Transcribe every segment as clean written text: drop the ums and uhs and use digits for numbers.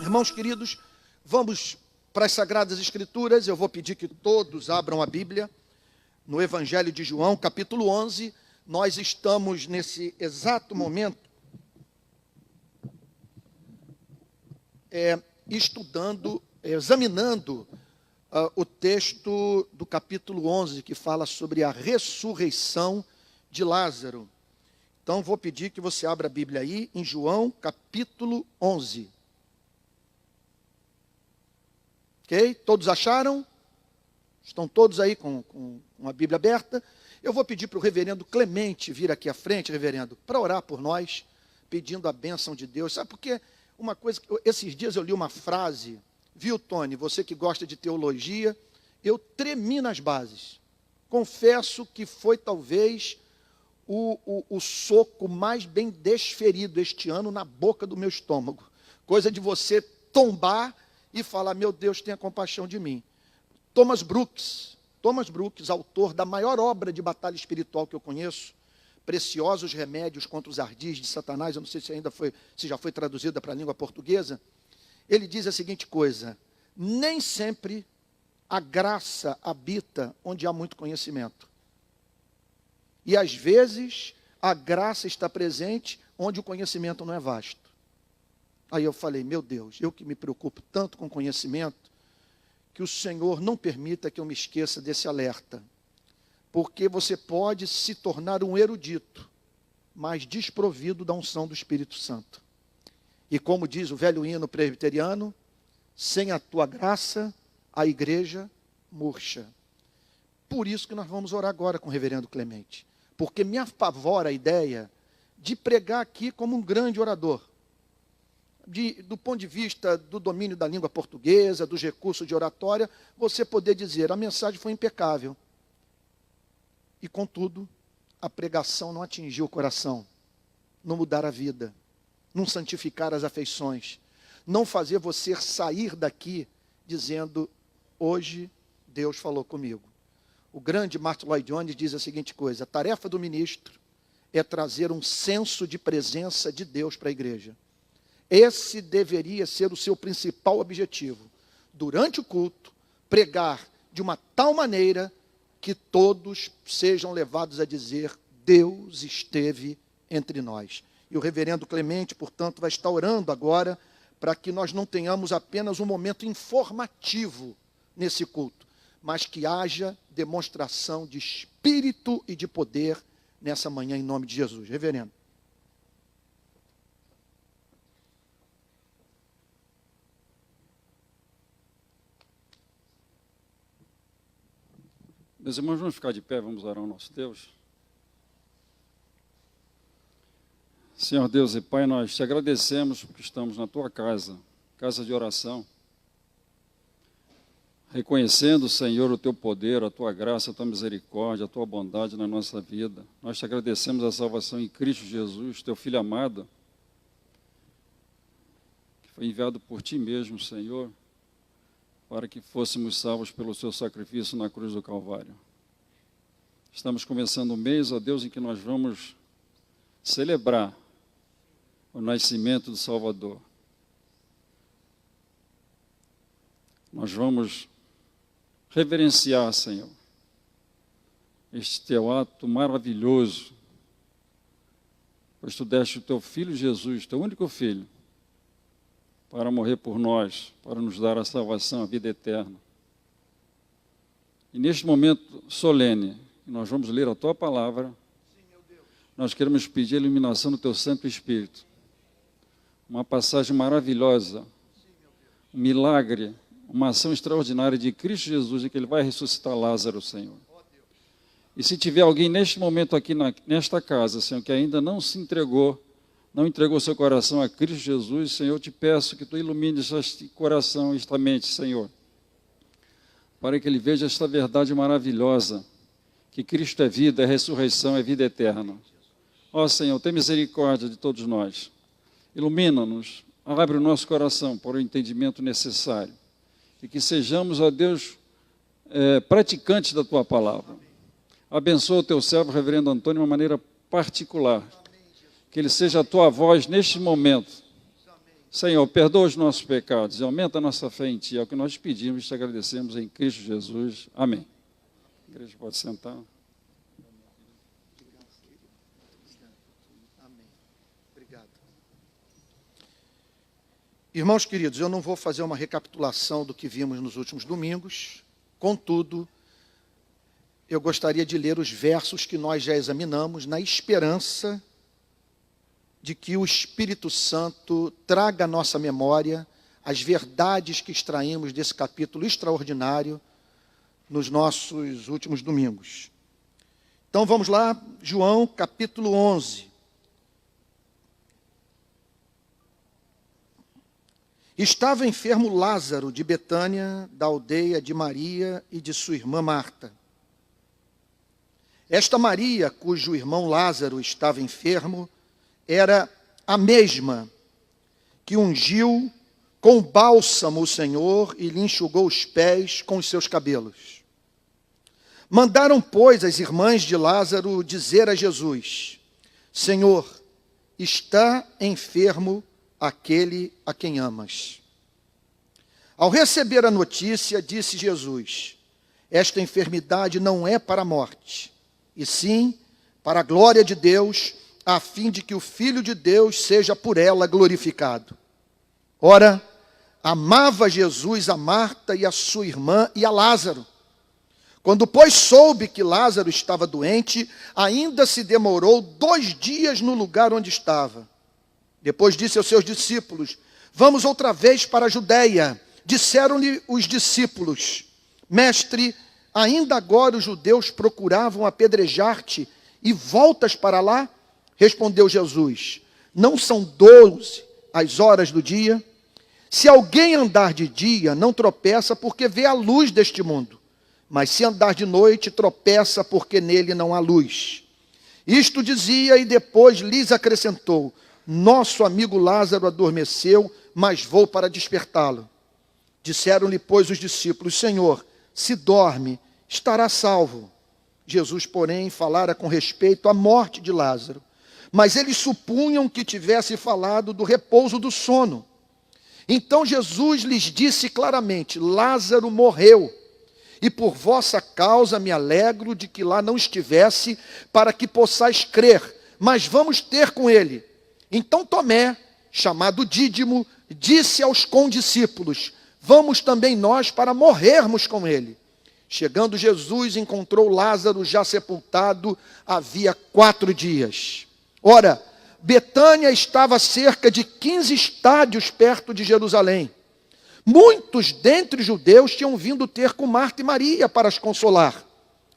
Irmãos queridos, vamos para as Sagradas Escrituras. Eu vou pedir que todos abram a Bíblia no Evangelho de João, capítulo 11. Nós estamos nesse exato momento examinando o texto do capítulo 11, que fala sobre a ressurreição de Lázaro. Então, vou pedir que você abra a Bíblia aí, em João, capítulo 11. Ok? Todos acharam? Estão todos aí com a Bíblia aberta? Eu vou pedir para o reverendo Clemente vir aqui à frente, reverendo, para orar por nós, pedindo a bênção de Deus. Sabe por quê? Uma coisa, esses dias eu li uma frase, viu, Tony, você que gosta de teologia, eu tremi nas bases. Confesso que foi talvez o soco mais bem desferido este ano na boca do meu estômago. Coisa de você tombar e falar, meu Deus, tenha compaixão de mim. Thomas Brooks, autor da maior obra de batalha espiritual que eu conheço, Preciosos Remédios contra os Ardis de Satanás, eu não sei se já foi traduzida para a língua portuguesa, ele diz a seguinte coisa: nem sempre a graça habita onde há muito conhecimento. E às vezes a graça está presente onde o conhecimento não é vasto. Aí eu falei, meu Deus, eu que me preocupo tanto com conhecimento, que o Senhor não permita que eu me esqueça desse alerta. Porque você pode se tornar um erudito, mas desprovido da unção do Espírito Santo. E como diz o velho hino presbiteriano, sem a tua graça, a igreja murcha. Por isso que nós vamos orar agora com o reverendo Clemente. Porque me apavora a ideia de pregar aqui como um grande orador. Do ponto de vista do domínio da língua portuguesa, dos recursos de oratória, você poder dizer, a mensagem foi impecável. E, contudo, a pregação não atingiu o coração, não mudar a vida, não santificar as afeições, não fazer você sair daqui dizendo, hoje Deus falou comigo. O grande Martin Lloyd Jones diz a seguinte coisa: a tarefa do ministro é trazer um senso de presença de Deus para a igreja. Esse deveria ser o seu principal objetivo. Durante o culto, pregar de uma tal maneira que todos sejam levados a dizer, Deus esteve entre nós. E o reverendo Clemente, portanto, vai estar orando agora para que nós não tenhamos apenas um momento informativo nesse culto, mas que haja demonstração de espírito e de poder nessa manhã, em nome de Jesus. Reverendo. Meus irmãos, vamos ficar de pé, vamos orar ao nosso Deus. Senhor Deus e Pai, nós te agradecemos porque estamos na tua casa, casa de oração, reconhecendo, Senhor, o teu poder, a tua graça, a tua misericórdia, a tua bondade na nossa vida. Nós te agradecemos a salvação em Cristo Jesus, teu Filho amado, que foi enviado por ti mesmo, Senhor, para que fôssemos salvos pelo seu sacrifício na cruz do Calvário. Estamos começando um mês, ó Deus, em que nós vamos celebrar o nascimento do Salvador. Nós vamos reverenciar, Senhor, este teu ato maravilhoso, pois tu deste o teu Filho Jesus, teu único Filho, para morrer por nós, para nos dar a salvação, a vida eterna. E neste momento solene, nós vamos ler a tua palavra, nós queremos pedir a iluminação do teu Santo Espírito. Uma passagem maravilhosa, um milagre, uma ação extraordinária de Cristo Jesus, em que Ele vai ressuscitar Lázaro, Senhor. E se tiver alguém neste momento aqui nesta casa, Senhor, que ainda não se entregou, não entregou seu coração a Cristo Jesus, Senhor, eu te peço que tu ilumines este coração, esta mente, Senhor, para que ele veja esta verdade maravilhosa, que Cristo é vida, é ressurreição, é vida eterna. Ó Senhor, tem misericórdia de todos nós. Ilumina-nos, abre o nosso coração para o entendimento necessário. E que sejamos, ó Deus, praticantes da tua palavra. Abençoa o teu servo, reverendo Antônio, de uma maneira particular. Que ele seja a tua voz neste momento, Senhor, perdoa os nossos pecados e aumenta a nossa fé em Ti. É o que nós pedimos e te agradecemos em Cristo Jesus. Amém. A igreja pode sentar. Amém. Obrigado. Irmãos queridos, eu não vou fazer uma recapitulação do que vimos nos últimos domingos. Contudo, eu gostaria de ler os versos que nós já examinamos, na esperança de que o Espírito Santo traga à nossa memória as verdades que extraímos desse capítulo extraordinário nos nossos últimos domingos. Então vamos lá, João capítulo 11. Estava enfermo Lázaro de Betânia, da aldeia de Maria e de sua irmã Marta. Esta Maria, cujo irmão Lázaro estava enfermo, era a mesma que ungiu com bálsamo o Senhor e lhe enxugou os pés com os seus cabelos. Mandaram, pois, as irmãs de Lázaro dizer a Jesus: Senhor, está enfermo aquele a quem amas. Ao receber a notícia, disse Jesus: esta enfermidade não é para a morte, e sim para a glória de Deus, a fim de que o Filho de Deus seja por ela glorificado. Ora, amava Jesus a Marta e a sua irmã e a Lázaro. Quando, pois, soube que Lázaro estava doente, ainda se demorou 2 dias no lugar onde estava. Depois disse aos seus discípulos: vamos outra vez para a Judeia. Disseram-lhe os discípulos: Mestre, ainda agora os judeus procuravam apedrejar-te e voltas para lá? Respondeu Jesus: não são 12 as horas do dia? Se alguém andar de dia, não tropeça porque vê a luz deste mundo. Mas se andar de noite, tropeça porque nele não há luz. Isto dizia e depois lhes acrescentou: nosso amigo Lázaro adormeceu, mas vou para despertá-lo. Disseram-lhe, pois, os discípulos: Senhor, se dorme, estará salvo. Jesus, porém, falara com respeito à morte de Lázaro. Mas eles supunham que tivesse falado do repouso do sono. Então Jesus lhes disse claramente: Lázaro morreu, e por vossa causa me alegro de que lá não estivesse, para que possais crer, mas vamos ter com ele. Então Tomé, chamado Dídimo, disse aos condiscípulos: vamos também nós para morrermos com ele. Chegando Jesus, encontrou Lázaro já sepultado havia 4 dias. Ora, Betânia estava a cerca de 15 estádios perto de Jerusalém. Muitos dentre os judeus tinham vindo ter com Marta e Maria para as consolar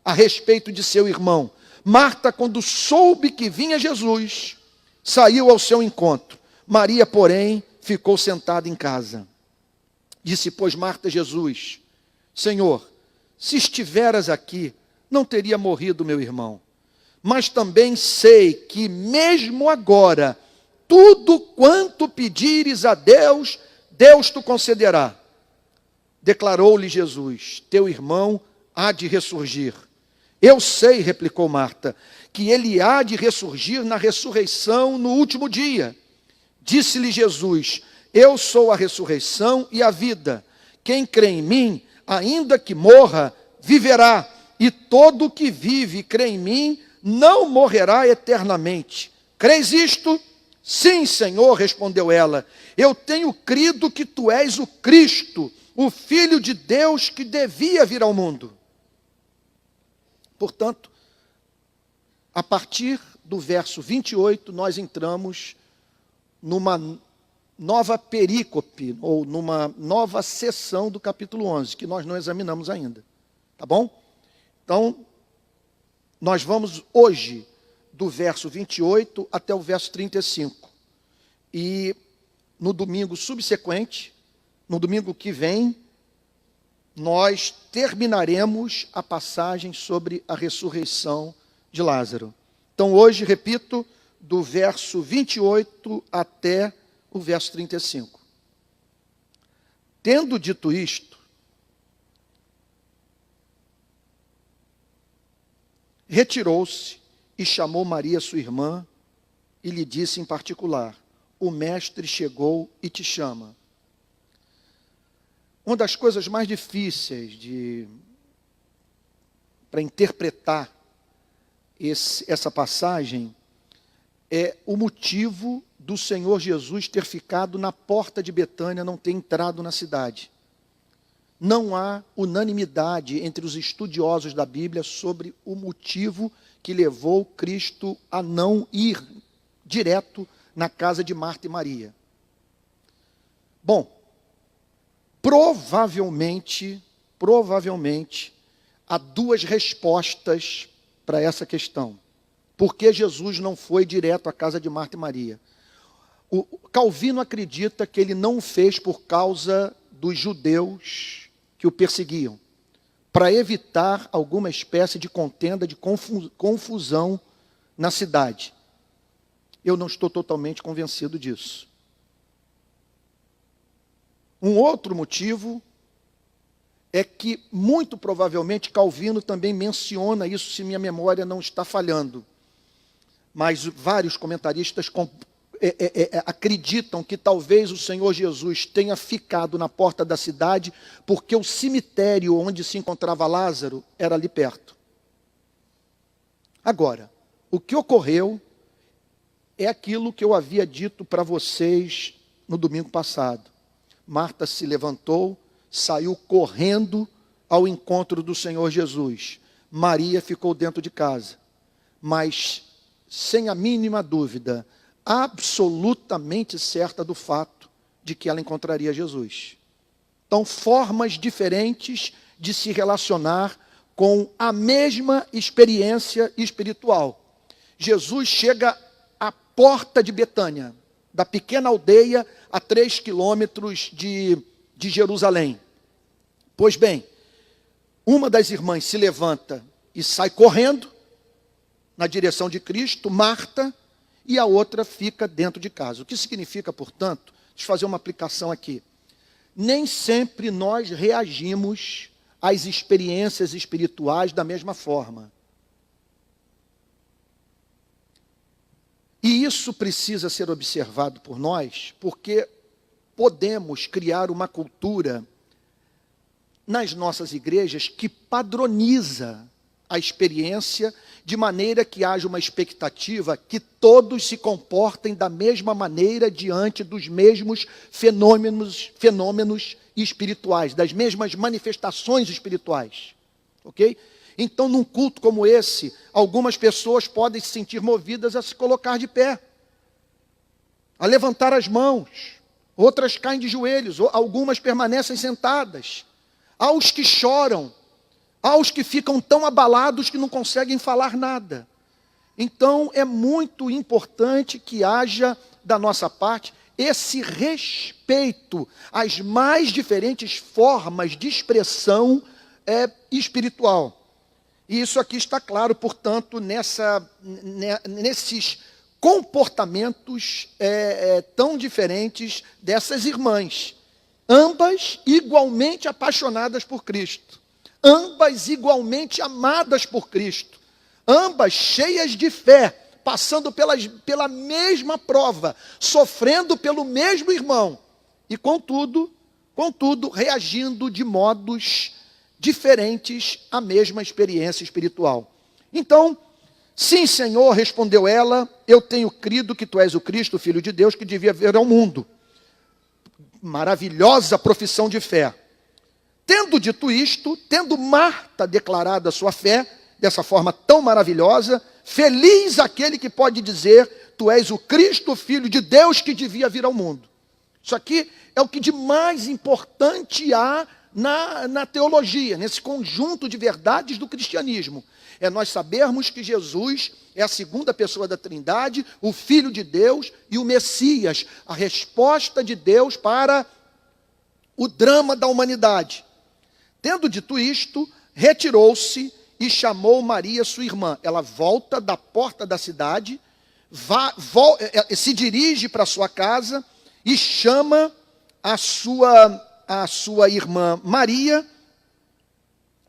a respeito de seu irmão. Marta, quando soube que vinha Jesus, saiu ao seu encontro. Maria, porém, ficou sentada em casa. Disse, pois, Marta a Jesus: Senhor, se estiveras aqui, não teria morrido meu irmão. Mas também sei que mesmo agora, tudo quanto pedires a Deus, Deus te concederá. Declarou-lhe Jesus: teu irmão há de ressurgir. Eu sei, replicou Marta, que ele há de ressurgir na ressurreição no último dia. Disse-lhe Jesus: eu sou a ressurreição e a vida. Quem crê em mim, ainda que morra, viverá. E todo o que vive e crê em mim, não morrerá eternamente. Crês isto? Sim, Senhor, respondeu ela. Eu tenho crido que tu és o Cristo, o Filho de Deus que devia vir ao mundo. Portanto, a partir do verso 28, nós entramos numa nova perícope, ou numa nova seção do capítulo 11, que nós não examinamos ainda. Tá bom? Então, nós vamos hoje do verso 28 até o verso 35. E no domingo subsequente, no domingo que vem, nós terminaremos a passagem sobre a ressurreição de Lázaro. Então hoje, repito, do verso 28 até o verso 35. Tendo dito isto, retirou-se e chamou Maria, sua irmã, e lhe disse em particular: o mestre chegou e te chama. Uma das coisas mais difíceis para interpretar essa passagem é o motivo do Senhor Jesus ter ficado na porta de Betânia, não ter entrado na cidade. Não há unanimidade entre os estudiosos da Bíblia sobre o motivo que levou Cristo a não ir direto na casa de Marta e Maria. Bom, provavelmente, há duas respostas para essa questão. Por que Jesus não foi direto à casa de Marta e Maria? O Calvino acredita que ele não o fez por causa dos judeus que o perseguiam, para evitar alguma espécie de contenda, de confusão na cidade. Eu não estou totalmente convencido disso. Um outro motivo é que, muito provavelmente, Calvino também menciona isso, se minha memória não está falhando. Mas vários comentaristas acreditam que talvez o Senhor Jesus tenha ficado na porta da cidade porque o cemitério onde se encontrava Lázaro era ali perto. Agora, o que ocorreu é aquilo que eu havia dito para vocês no domingo passado. Marta se levantou, saiu correndo ao encontro do Senhor Jesus. Maria ficou dentro de casa, mas sem a mínima dúvida, absolutamente certa do fato de que ela encontraria Jesus. Então, formas diferentes de se relacionar com a mesma experiência espiritual. Jesus chega à porta de Betânia, da pequena aldeia a 3 quilômetros de Jerusalém. Pois bem, uma das irmãs se levanta e sai correndo na direção de Cristo, Marta, e a outra fica dentro de casa. O que significa, portanto, deixa eu fazer uma aplicação aqui. Nem sempre nós reagimos às experiências espirituais da mesma forma. E isso precisa ser observado por nós, porque podemos criar uma cultura nas nossas igrejas que padroniza a experiência, de maneira que haja uma expectativa que todos se comportem da mesma maneira diante dos mesmos fenômenos espirituais, das mesmas manifestações espirituais. Ok? Então, num culto como esse, algumas pessoas podem se sentir movidas a se colocar de pé, a levantar as mãos, outras caem de joelhos, algumas permanecem sentadas. Há os que choram, há os que ficam tão abalados que não conseguem falar nada. Então, é muito importante que haja, da nossa parte, esse respeito às mais diferentes formas de expressão espiritual. E isso aqui está claro, portanto, nesses comportamentos tão diferentes dessas irmãs. Ambas igualmente apaixonadas por Cristo. Ambas igualmente amadas por Cristo. Ambas cheias de fé, passando pela mesma prova, sofrendo pelo mesmo irmão. E contudo, reagindo de modos diferentes à mesma experiência espiritual. Então, sim, Senhor, respondeu ela, eu tenho crido que tu és o Cristo, o Filho de Deus, que devia vir ao mundo. Maravilhosa profissão de fé. Tendo dito isto, tendo Marta declarado a sua fé, dessa forma tão maravilhosa, feliz aquele que pode dizer, tu és o Cristo, o Filho de Deus, que devia vir ao mundo. Isso aqui é o que de mais importante há na teologia, nesse conjunto de verdades do cristianismo. É nós sabermos que Jesus é a segunda pessoa da Trindade, o Filho de Deus e o Messias, a resposta de Deus para o drama da humanidade. Tendo dito isto, retirou-se e chamou Maria, sua irmã. Ela volta da porta da cidade, se dirige para sua casa e chama a sua irmã Maria,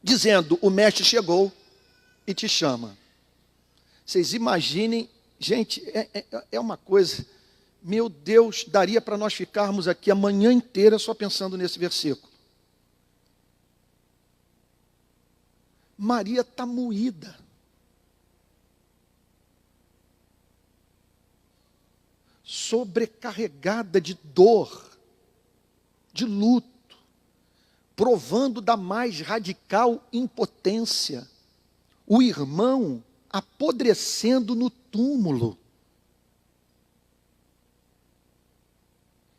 dizendo, o mestre chegou e te chama. Vocês imaginem, gente, é uma coisa Meu Deus, daria para nós ficarmos aqui a manhã inteira só pensando nesse versículo. Maria está moída. Sobrecarregada de dor, de luto, provando da mais radical impotência. O irmão apodrecendo no túmulo.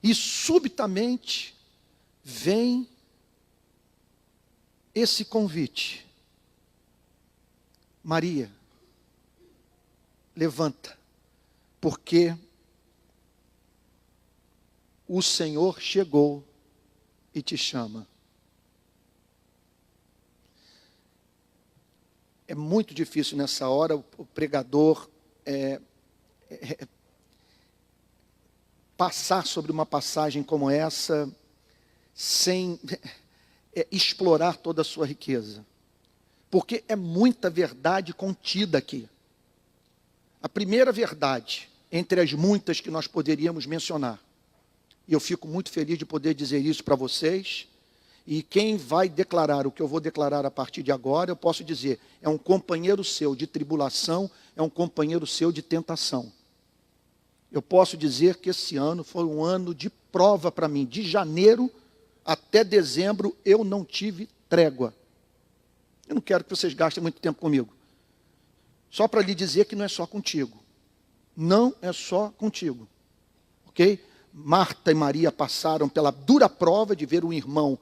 E subitamente vem esse convite. Maria, levanta, porque o Senhor chegou e te chama. É muito difícil nessa hora o pregador passar sobre uma passagem como essa sem explorar toda a sua riqueza. Porque é muita verdade contida aqui. A primeira verdade, entre as muitas que nós poderíamos mencionar, e eu fico muito feliz de poder dizer isso para vocês, e quem vai declarar o que eu vou declarar a partir de agora, eu posso dizer, é um companheiro seu de tribulação, é um companheiro seu de tentação. Eu posso dizer que esse ano foi um ano de prova para mim. De janeiro até dezembro eu não tive trégua. Eu não quero que vocês gastem muito tempo comigo. Só para lhe dizer que não é só contigo. Não é só contigo. Ok? Marta e Maria passaram pela dura prova de ver um irmão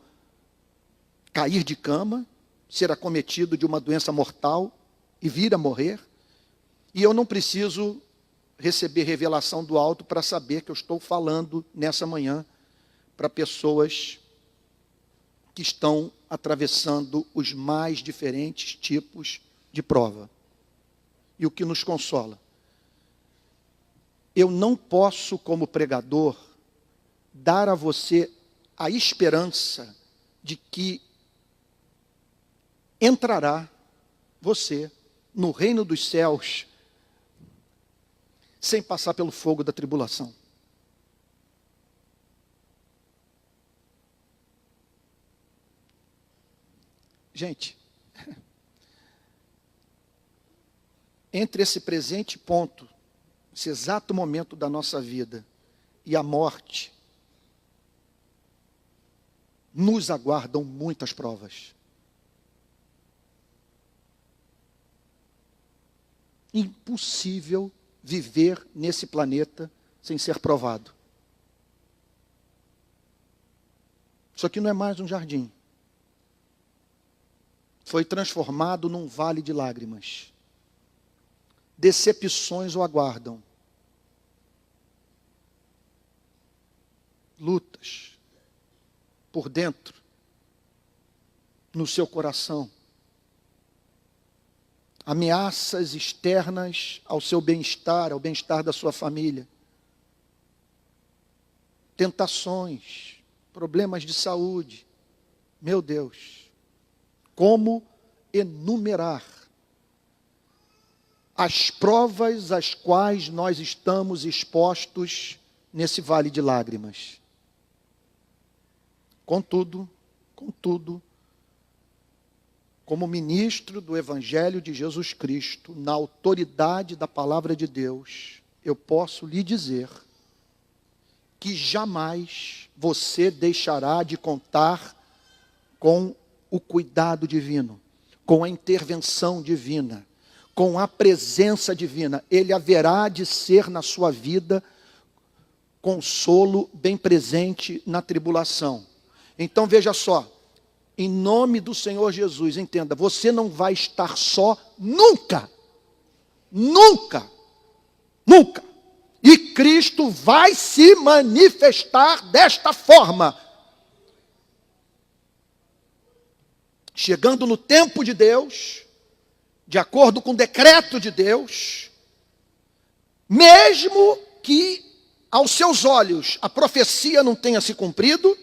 cair de cama, ser acometido de uma doença mortal e vir a morrer. E eu não preciso receber revelação do alto para saber que eu estou falando nessa manhã para pessoas que estão atravessando os mais diferentes tipos de prova. E o que nos consola? Eu não posso, como pregador, dar a você a esperança de que entrará você no reino dos céus sem passar pelo fogo da tribulação. Gente, entre esse presente ponto, esse exato momento da nossa vida e a morte, nos aguardam muitas provas. Impossível viver nesse planeta sem ser provado. Isso aqui não é mais um jardim. Foi transformado num vale de lágrimas. Decepções o aguardam. Lutas por dentro, no seu coração. Ameaças externas ao seu bem-estar, ao bem-estar da sua família. Tentações, problemas de saúde. Meu Deus, como enumerar as provas às quais nós estamos expostos nesse vale de lágrimas? Contudo, como ministro do Evangelho de Jesus Cristo, na autoridade da palavra de Deus, eu posso lhe dizer que jamais você deixará de contar com o cuidado divino, com a intervenção divina, com a presença divina. Ele haverá de ser na sua vida consolo bem presente na tribulação. Então veja só, em nome do Senhor Jesus, entenda, você não vai estar só nunca. Nunca. Nunca. E Cristo vai se manifestar desta forma. Chegando no tempo de Deus, de acordo com o decreto de Deus, mesmo que aos seus olhos a profecia não tenha se cumprido,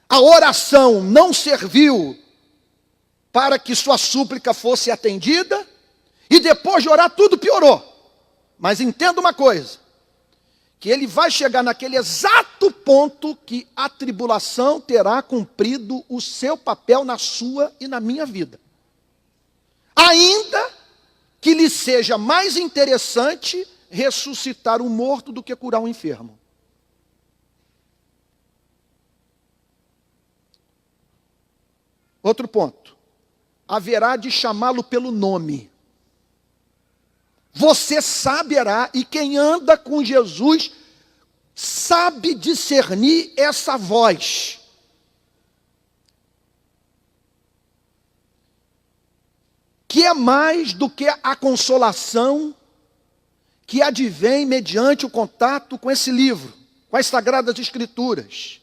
a oração não serviu para que sua súplica fosse atendida, e depois de orar tudo piorou. Mas entenda uma coisa, que ele vai chegar naquele exato ponto que a tribulação terá cumprido o seu papel na sua e na minha vida. Ainda que lhe seja mais interessante ressuscitar o morto do que curar o enfermo. Outro ponto. Haverá de chamá-lo pelo nome. Você saberá, e quem anda com Jesus sabe discernir essa voz. Que é mais do que a consolação que advém mediante o contato com esse livro, com as Sagradas Escrituras.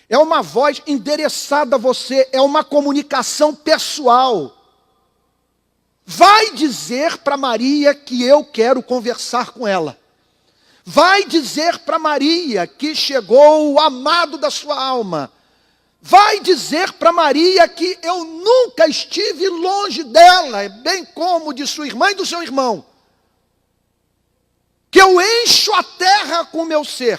É uma voz endereçada a você, é uma comunicação pessoal. Vai dizer para Maria que eu quero conversar com ela. Vai dizer para Maria que chegou o amado da sua alma. Vai dizer para Maria que eu nunca estive longe dela, bem como de sua irmã e do seu irmão. Que eu encho a terra com o meu ser.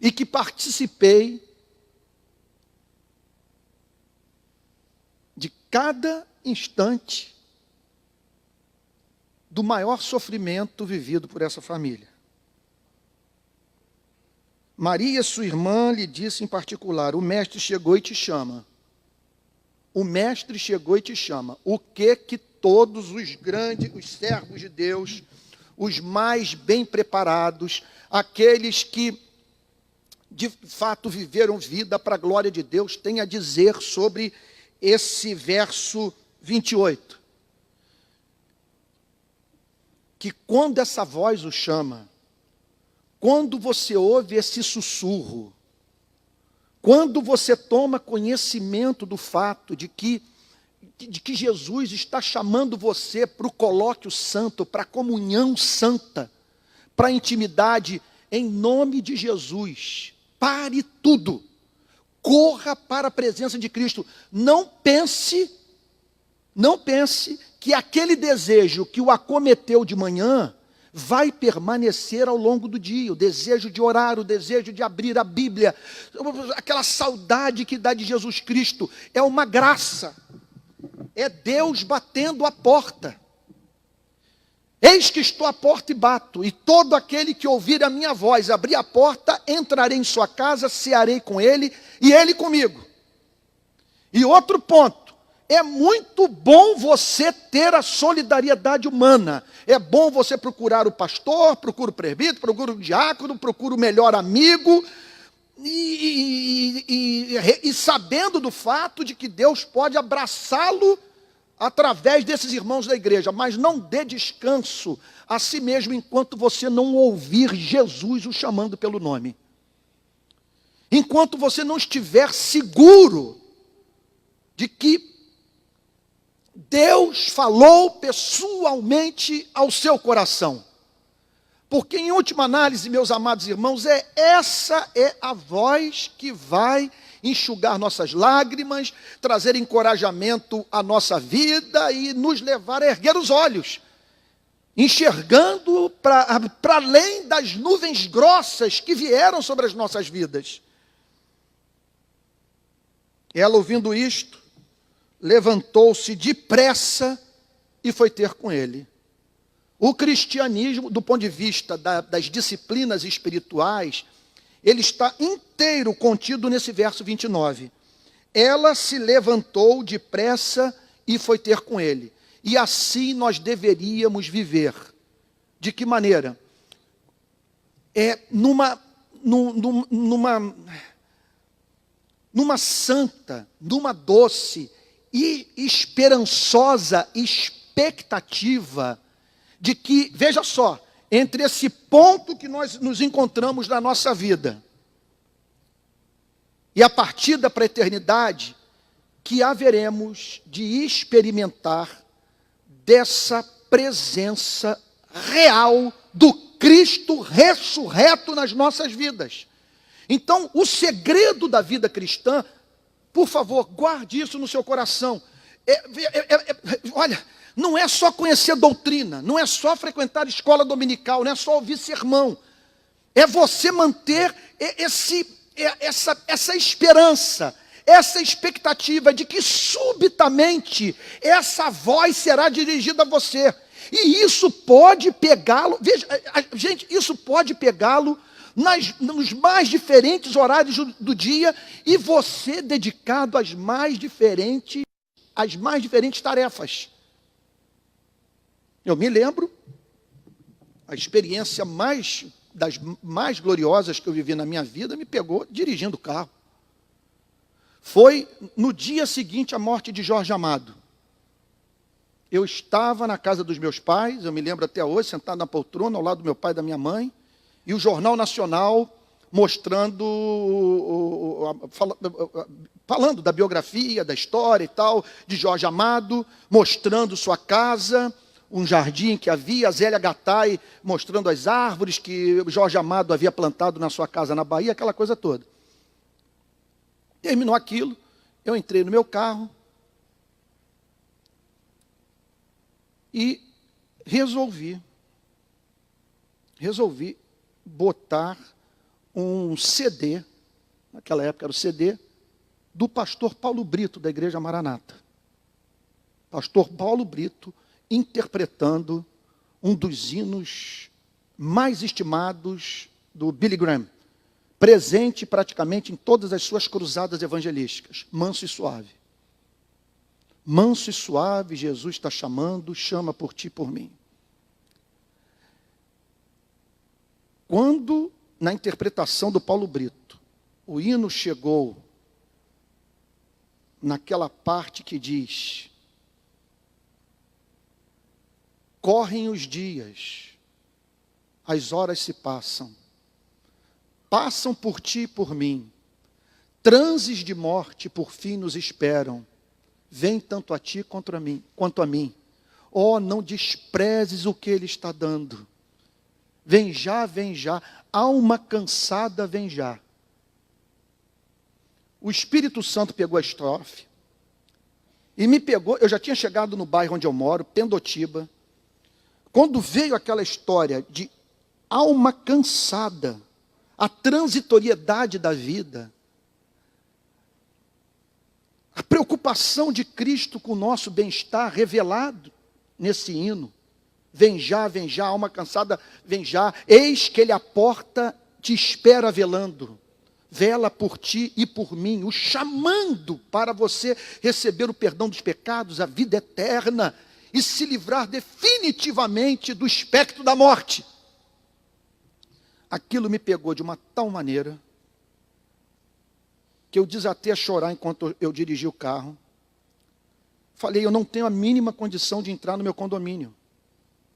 E que participei de cada instante do maior sofrimento vivido por essa família. Maria, sua irmã, lhe disse em particular: o mestre chegou e te chama. O mestre chegou e te chama. O que todos os grandes, os servos de Deus, os mais bem preparados, aqueles que de fato viveram vida para a glória de Deus, têm a dizer sobre esse verso 28. Que quando essa voz o chama, quando você ouve esse sussurro, quando você toma conhecimento do fato de que Jesus está chamando você para o colóquio santo, para a comunhão santa, para a intimidade, em nome de Jesus, pare tudo, corra para a presença de Cristo. Não pense que aquele desejo que o acometeu de manhã vai permanecer ao longo do dia. O desejo de orar, o desejo de abrir a Bíblia, aquela saudade que dá de Jesus Cristo, é uma graça. É Deus batendo a porta. Eis que estou à porta e bato, e todo aquele que ouvir a minha voz, abrir a porta, entrarei em sua casa, cearei com ele, e ele comigo. E outro ponto, é muito bom você ter a solidariedade humana. É bom você procurar o pastor, procura o presbítero, procura o diácono, procura o melhor amigo, e sabendo do fato de que Deus pode abraçá-lo através desses irmãos da igreja, mas não dê descanso a si mesmo enquanto você não ouvir Jesus o chamando pelo nome. Enquanto você não estiver seguro de que Deus falou pessoalmente ao seu coração. Porque em última análise, meus amados irmãos, essa é a voz que vai enxugar nossas lágrimas, trazer encorajamento à nossa vida e nos levar a erguer os olhos, enxergando para além das nuvens grossas que vieram sobre as nossas vidas. Ela, ouvindo isto, levantou-se depressa e foi ter com ele. O cristianismo, do ponto de vista das disciplinas espirituais, ele está inteiro contido nesse verso 29. Ela se levantou depressa e foi ter com ele. E assim nós deveríamos viver. De que maneira? Numa santa, numa doce e esperançosa expectativa de que, veja só, entre esse ponto que nós nos encontramos na nossa vida e a partida para a eternidade, que haveremos de experimentar dessa presença real do Cristo ressurreto nas nossas vidas. Então, o segredo da vida cristã, por favor, guarde isso no seu coração. Olha, não é só conhecer doutrina, não é só frequentar escola dominical, não é só ouvir sermão. É você manter essa esperança, essa expectativa de que subitamente essa voz será dirigida a você. E isso pode pegá-lo, veja, gente, isso pode pegá-lo nos mais diferentes horários do dia e você dedicado às mais diferentes tarefas. Eu me lembro, a experiência das mais gloriosas que eu vivi na minha vida me pegou dirigindo o carro. Foi no dia seguinte à morte de Jorge Amado. Eu estava na casa dos meus pais, eu me lembro até hoje, sentado na poltrona, ao lado do meu pai e da minha mãe, e o Jornal Nacional mostrando, falando da biografia, da história e tal, de Jorge Amado, mostrando sua casa, um jardim que havia, Zélia Gattai mostrando as árvores que Jorge Amado havia plantado na sua casa na Bahia, aquela coisa toda. Terminou aquilo, eu entrei no meu carro e resolvi botar um CD, naquela época era o CD, do pastor Paulo Brito, da Igreja Maranata. Pastor Paulo Brito, interpretando um dos hinos mais estimados do Billy Graham, presente praticamente em todas as suas cruzadas evangelísticas, Manso e Suave. Manso e suave, Jesus está chamando, chama por ti e por mim. Quando, na interpretação do Paulo Brito, o hino chegou naquela parte que diz: correm os dias, as horas se passam por ti e por mim, transes de morte por fim nos esperam, vem tanto a ti quanto a mim. Oh, não desprezes o que Ele está dando. Vem já, alma cansada, vem já. O Espírito Santo pegou a estrofe e me pegou. Eu já tinha chegado no bairro onde eu moro, Pendotiba. Quando veio aquela história de alma cansada, a transitoriedade da vida, a preocupação de Cristo com o nosso bem-estar revelado nesse hino. Vem já, alma cansada, vem já. Eis que Ele à porta te espera velando. Vela por ti e por mim, o chamando para você receber o perdão dos pecados, a vida eterna e se livrar definitivamente do espectro da morte. Aquilo me pegou de uma tal maneira que eu desatei a chorar enquanto eu dirigi o carro. Falei, eu não tenho a mínima condição de entrar no meu condomínio,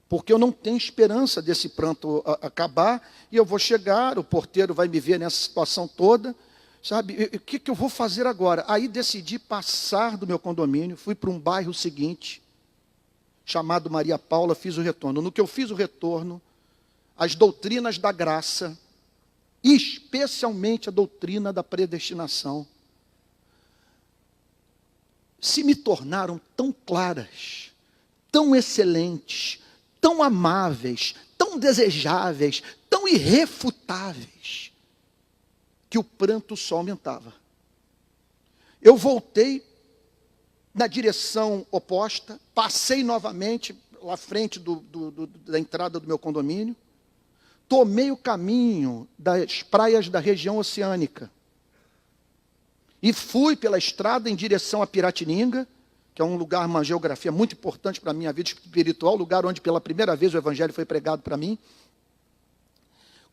porque eu não tenho esperança desse pranto acabar, e eu vou chegar, o porteiro vai me ver nessa situação toda, sabe, o que eu vou fazer agora? Aí decidi passar do meu condomínio, fui para um bairro seguinte, chamado Maria Paula, fiz o retorno. No que eu fiz o retorno, as doutrinas da graça, especialmente a doutrina da predestinação, se me tornaram tão claras, tão excelentes, tão amáveis, tão desejáveis, tão irrefutáveis, que o pranto só aumentava. Eu voltei na direção oposta, passei novamente lá à frente da entrada do meu condomínio, tomei o caminho das praias da região oceânica e fui pela estrada em direção a Piratininga, que é um lugar, uma geografia muito importante para a minha vida espiritual, lugar onde pela primeira vez o Evangelho foi pregado para mim.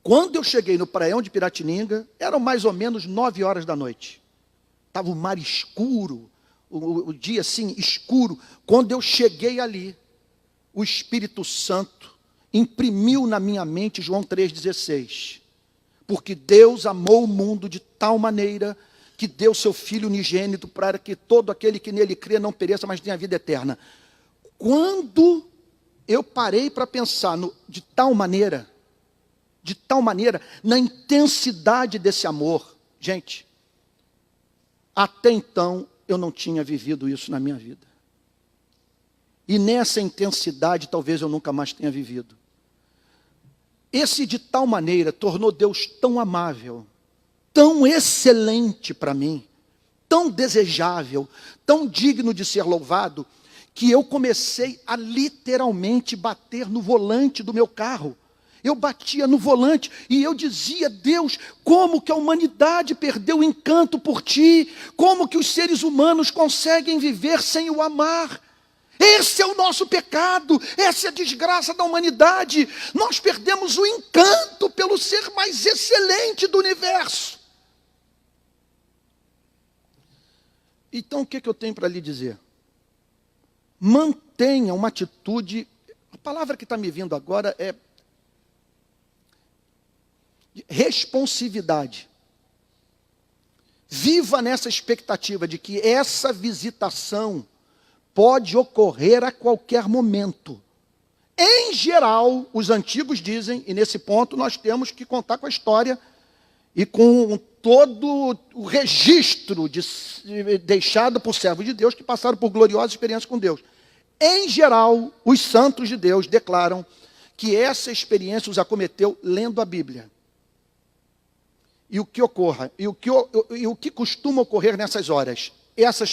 Quando eu cheguei no praião de Piratininga, eram mais ou menos 9 horas da noite. Estava o mar escuro, o dia assim, escuro. Quando eu cheguei ali, o Espírito Santo imprimiu na minha mente João 3,16. Porque Deus amou o mundo de tal maneira que deu seu Filho unigênito para que todo aquele que nele crê não pereça, mas tenha vida eterna. Quando eu parei para pensar de tal maneira, na intensidade desse amor, gente, até então eu não tinha vivido isso na minha vida. E nessa intensidade talvez eu nunca mais tenha vivido. Esse de tal maneira tornou Deus tão amável, tão excelente para mim, tão desejável, tão digno de ser louvado, que eu comecei a literalmente bater no volante do meu carro. Eu batia no volante e eu dizia: Deus, como que a humanidade perdeu o encanto por ti? Como que os seres humanos conseguem viver sem o amar? Esse é o nosso pecado, essa é a desgraça da humanidade. Nós perdemos o encanto pelo ser mais excelente do universo. Então o que eu tenho para lhe dizer? Mantenha uma atitude, a palavra que está me vindo agora é responsividade. Viva nessa expectativa de que essa visitação pode ocorrer a qualquer momento. Em geral, os antigos dizem, e nesse ponto nós temos que contar com a história e com todo o registro deixado por servos de Deus que passaram por gloriosas experiências com Deus. Em geral, os santos de Deus declaram que essa experiência os acometeu lendo a Bíblia. E o que ocorra, e o que costuma ocorrer nessas horas? Essa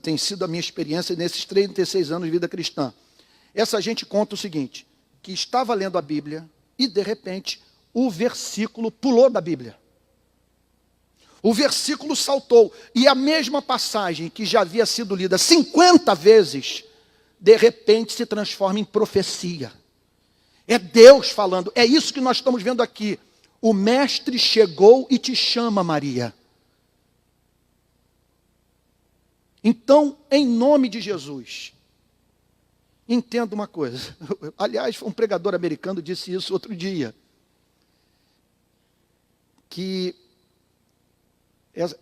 tem sido a minha experiência nesses 36 anos de vida cristã. Essa gente conta o seguinte, que estava lendo a Bíblia e de repente o versículo pulou da Bíblia. O versículo saltou e a mesma passagem que já havia sido lida 50 vezes, de repente se transforma em profecia. É Deus falando, é isso que nós estamos vendo aqui. O mestre chegou e te chama, Maria. Então, em nome de Jesus, entenda uma coisa. Aliás, um pregador americano disse isso outro dia. Que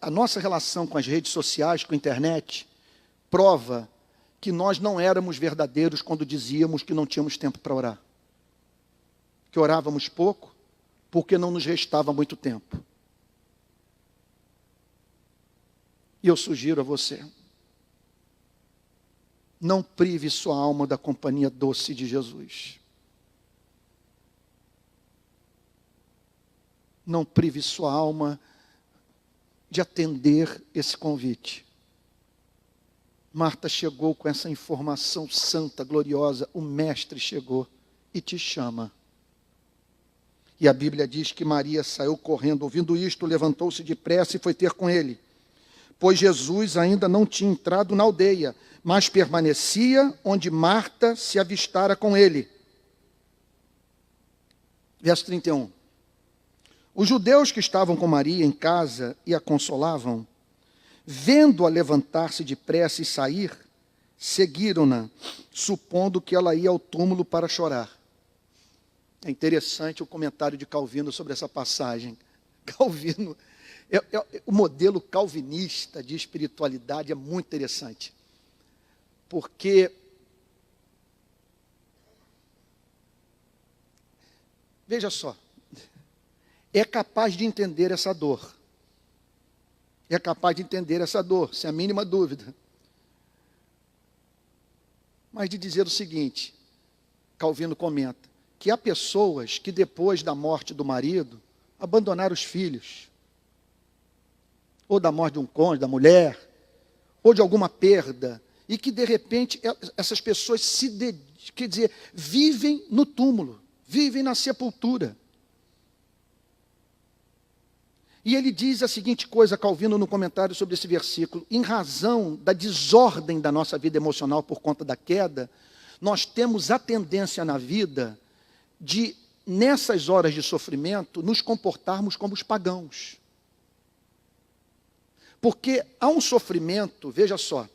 a nossa relação com as redes sociais, com a internet, prova que nós não éramos verdadeiros quando dizíamos que não tínhamos tempo para orar. Que orávamos pouco, porque não nos restava muito tempo. E eu sugiro a você, não prive sua alma da companhia doce de Jesus. Não prive sua alma de atender esse convite. Marta chegou com essa informação santa, gloriosa, o mestre chegou e te chama. E a Bíblia diz que Maria saiu correndo, ouvindo isto, levantou-se depressa e foi ter com ele. Pois Jesus ainda não tinha entrado na aldeia, mas permanecia onde Marta se avistara com ele. Verso 31. Os judeus que estavam com Maria em casa e a consolavam, vendo-a levantar-se depressa e sair, seguiram-na, supondo que ela ia ao túmulo para chorar. É interessante o comentário de Calvino sobre essa passagem. Calvino, o modelo calvinista de espiritualidade é muito interessante. Porque, veja só, é capaz de entender essa dor. É capaz de entender essa dor, sem a mínima dúvida. Mas de dizer o seguinte, Calvino comenta, que há pessoas que depois da morte do marido, abandonaram os filhos, ou da morte de um cônjuge, da mulher, ou de alguma perda, e que de repente essas pessoas vivem no túmulo, vivem na sepultura. E ele diz a seguinte coisa, Calvino, no comentário sobre esse versículo, em razão da desordem da nossa vida emocional por conta da queda, nós temos a tendência na vida de, nessas horas de sofrimento, nos comportarmos como os pagãos. Porque há um sofrimento, veja só,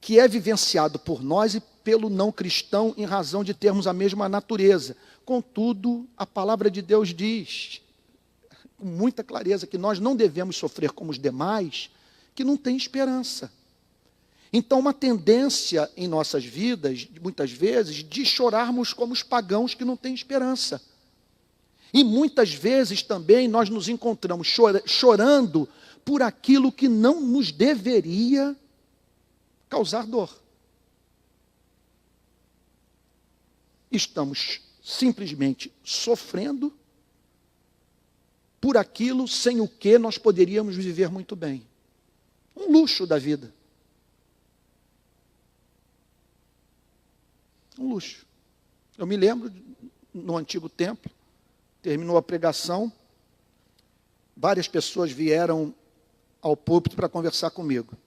que é vivenciado por nós e pelo não cristão em razão de termos a mesma natureza. Contudo, a palavra de Deus diz, com muita clareza, que nós não devemos sofrer como os demais, que não têm esperança. Então, uma tendência em nossas vidas, muitas vezes, de chorarmos como os pagãos que não têm esperança. E muitas vezes também nós nos encontramos chorando por aquilo que não nos deveria causar dor. estamos simplesmente sofrendo por aquilo sem o que nós poderíamos viver muito bem. Um luxo da vida. Um luxo. Eu me lembro, no antigo templo, terminou a pregação, várias pessoas vieram ao púlpito para conversar comigo.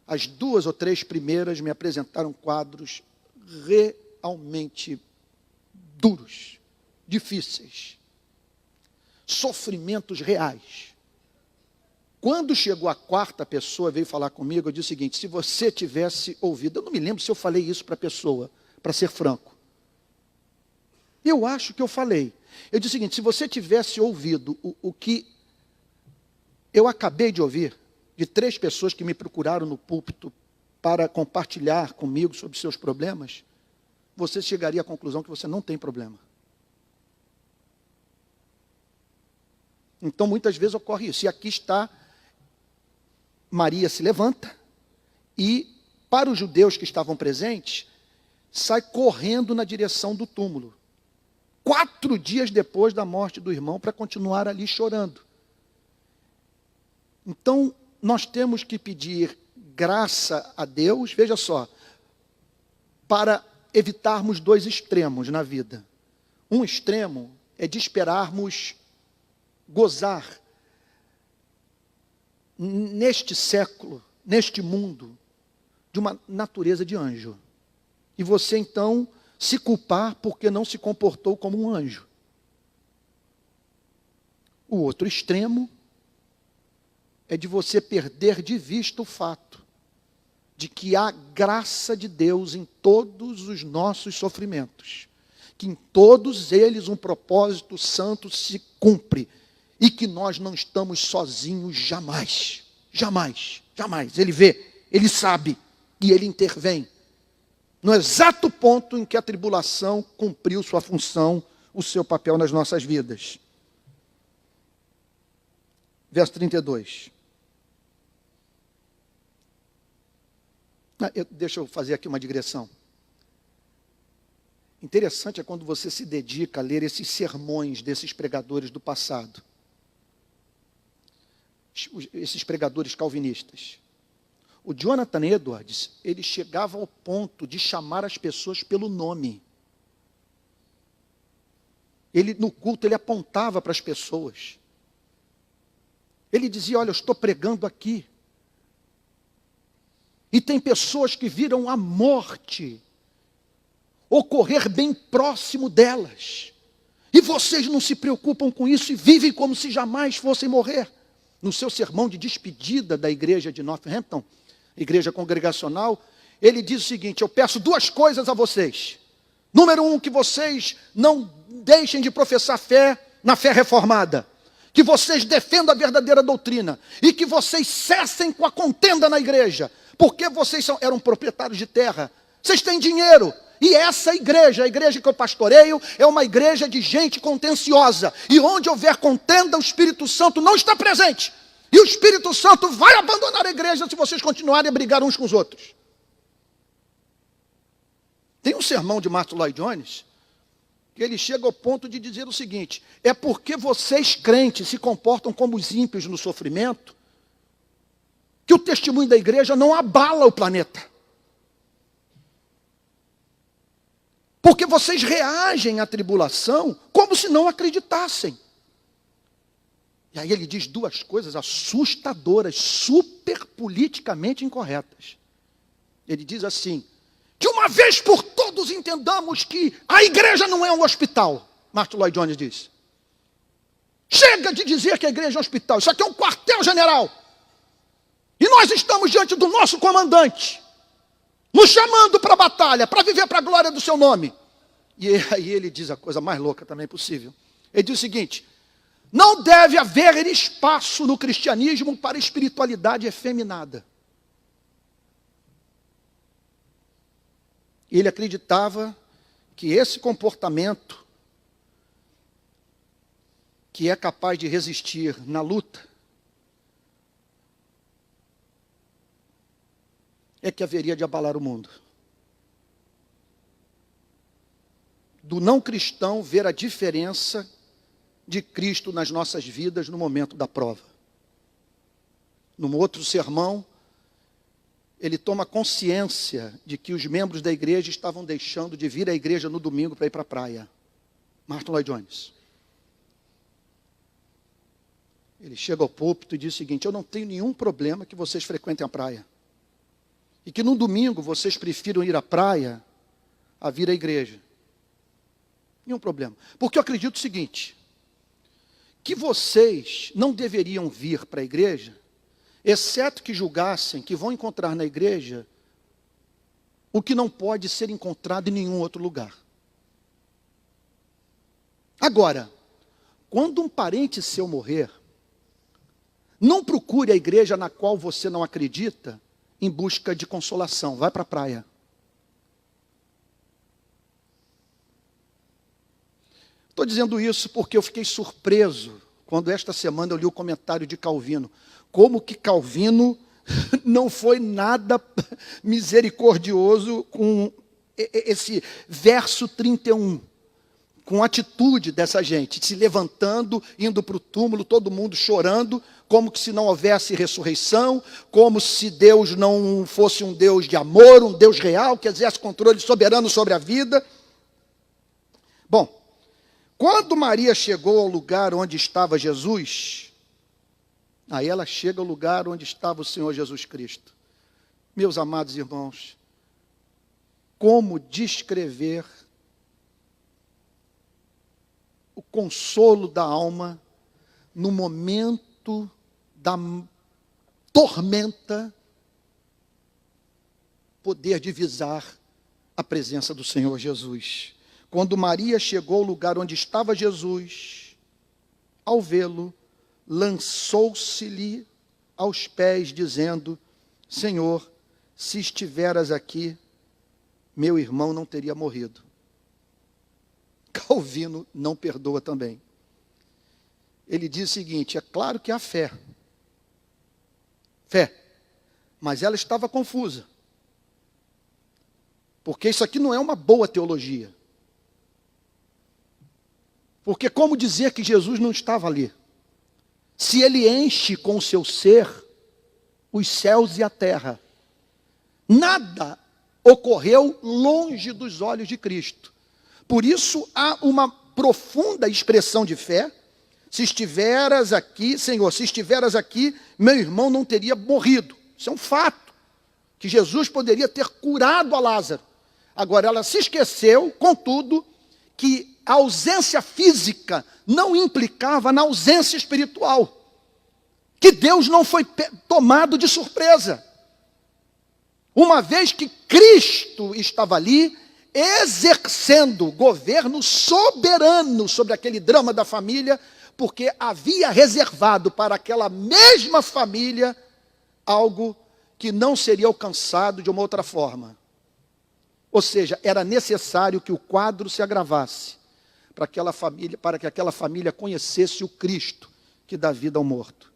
As 2 ou 3 primeiras me apresentaram quadros realmente duros, difíceis, sofrimentos reais. Quando chegou a 4ª pessoa, veio falar comigo, eu disse o seguinte: se você tivesse ouvido, eu não me lembro se eu falei isso para a pessoa, para ser franco. Eu acho que eu falei. Eu disse o seguinte: se você tivesse ouvido o que eu acabei de ouvir, de 3 pessoas que me procuraram no púlpito para compartilhar comigo sobre seus problemas, você chegaria à conclusão que você não tem problema. Então, muitas vezes ocorre isso. E aqui está, Maria se levanta e, para os judeus que estavam presentes, sai correndo na direção do túmulo. 4 dias depois da morte do irmão, para continuar ali chorando. Então, nós temos que pedir graça a Deus, veja só, para evitarmos 2 extremos na vida. Um extremo é de esperarmos gozar neste século, neste mundo, de uma natureza de anjo. E você então se culpar porque não se comportou como um anjo. O outro extremo é de você perder de vista o fato de que há graça de Deus em todos os nossos sofrimentos, que em todos eles um propósito santo se cumpre, e que nós não estamos sozinhos jamais, jamais, jamais. Ele vê, ele sabe, e ele intervém no exato ponto em que a tribulação cumpriu sua função, o seu papel nas nossas vidas. Verso 32. Deixa eu fazer aqui uma digressão. Interessante é quando você se dedica a ler esses sermões desses pregadores do passado. Esses pregadores calvinistas. O Jonathan Edwards, ele chegava ao ponto de chamar as pessoas pelo nome. Ele, no culto, ele apontava para as pessoas. Ele dizia: olha, eu estou pregando aqui. E tem pessoas que viram a morte ocorrer bem próximo delas. E vocês não se preocupam com isso e vivem como se jamais fossem morrer. No seu sermão de despedida da igreja de Northampton, igreja congregacional, ele diz o seguinte: eu peço 2 coisas a vocês. Número 1, que vocês não deixem de professar fé na fé reformada. Que vocês defendam a verdadeira doutrina. E que vocês cessem com a contenda na igreja. Porque vocês eram proprietários de terra. Vocês têm dinheiro. E essa igreja, a igreja que eu pastoreio, é uma igreja de gente contenciosa. E onde houver contenda, o Espírito Santo não está presente. E o Espírito Santo vai abandonar a igreja se vocês continuarem a brigar uns com os outros. Tem um sermão de Martin Lloyd Jones, que ele chega ao ponto de dizer o seguinte: é porque vocês crentes se comportam como os ímpios no sofrimento, que o testemunho da igreja não abala o planeta. Porque vocês reagem à tribulação como se não acreditassem. E aí ele diz 2 coisas assustadoras, super politicamente incorretas. Ele diz assim: de uma vez por todos entendamos que a igreja não é um hospital. Martin Lloyd Jones diz: chega de dizer que a igreja é um hospital, isso aqui é um quartel-general. E nós estamos diante do nosso comandante, nos chamando para a batalha, para viver para a glória do seu nome. E aí ele diz a coisa mais louca também possível. Ele diz o seguinte: não deve haver espaço no cristianismo para espiritualidade efeminada. Ele acreditava que esse comportamento, que é capaz de resistir na luta, é que haveria de abalar o mundo. do não cristão ver a diferença de Cristo nas nossas vidas no momento da prova. Num outro sermão, ele toma consciência de que os membros da igreja estavam deixando de vir à igreja no domingo para ir para a praia. Martin Lloyd Jones. Ele chega ao púlpito e diz o seguinte: eu não tenho nenhum problema que vocês frequentem a praia. E que no domingo vocês prefiram ir à praia a vir à igreja. Nenhum problema. Porque eu acredito o seguinte, que vocês não deveriam vir para a igreja, exceto que julgassem que vão encontrar na igreja o que não pode ser encontrado em nenhum outro lugar. Agora, quando um parente seu morrer, não procure a igreja na qual você não acredita em busca de consolação. Vai para a praia. Estou dizendo isso porque eu fiquei surpreso quando esta semana eu li o comentário de Calvino. Como que Calvino não foi nada misericordioso com esse verso 31. Com a atitude dessa gente, se levantando, indo para o túmulo, todo mundo chorando, como que se não houvesse ressurreição, como se Deus não fosse um Deus de amor, um Deus real, que exerce controle soberano sobre a vida. Bom, quando Maria chegou ao lugar onde estava Jesus, aí ela chega ao lugar onde estava o Senhor Jesus Cristo. Meus amados irmãos, como descrever o consolo da alma no momento da tormenta, poder divisar a presença do Senhor Jesus. Quando Maria chegou ao lugar onde estava Jesus, ao vê-lo, lançou-se-lhe aos pés, dizendo: Senhor, se estiveras aqui, meu irmão não teria morrido. Calvino não perdoa também. Ele diz o seguinte: é claro que há fé, mas ela estava confusa, porque isso aqui não é uma boa teologia. Porque como dizer que Jesus não estava ali? Se ele enche com o seu ser os céus e a terra, nada ocorreu longe dos olhos de Cristo. Por isso há uma profunda expressão de fé. Se estiveras aqui, Senhor, se estiveras aqui, meu irmão não teria morrido. Isso é um fato, que Jesus poderia ter curado a Lázaro. Agora, ela se esqueceu, contudo, que a ausência física não implicava na ausência espiritual. Que Deus não foi tomado de surpresa. Uma vez que Cristo estava ali, exercendo governo soberano sobre aquele drama da família, porque havia reservado para aquela mesma família algo que não seria alcançado de uma outra forma. Ou seja, era necessário que o quadro se agravasse para que aquela família conhecesse o Cristo que dá vida ao morto.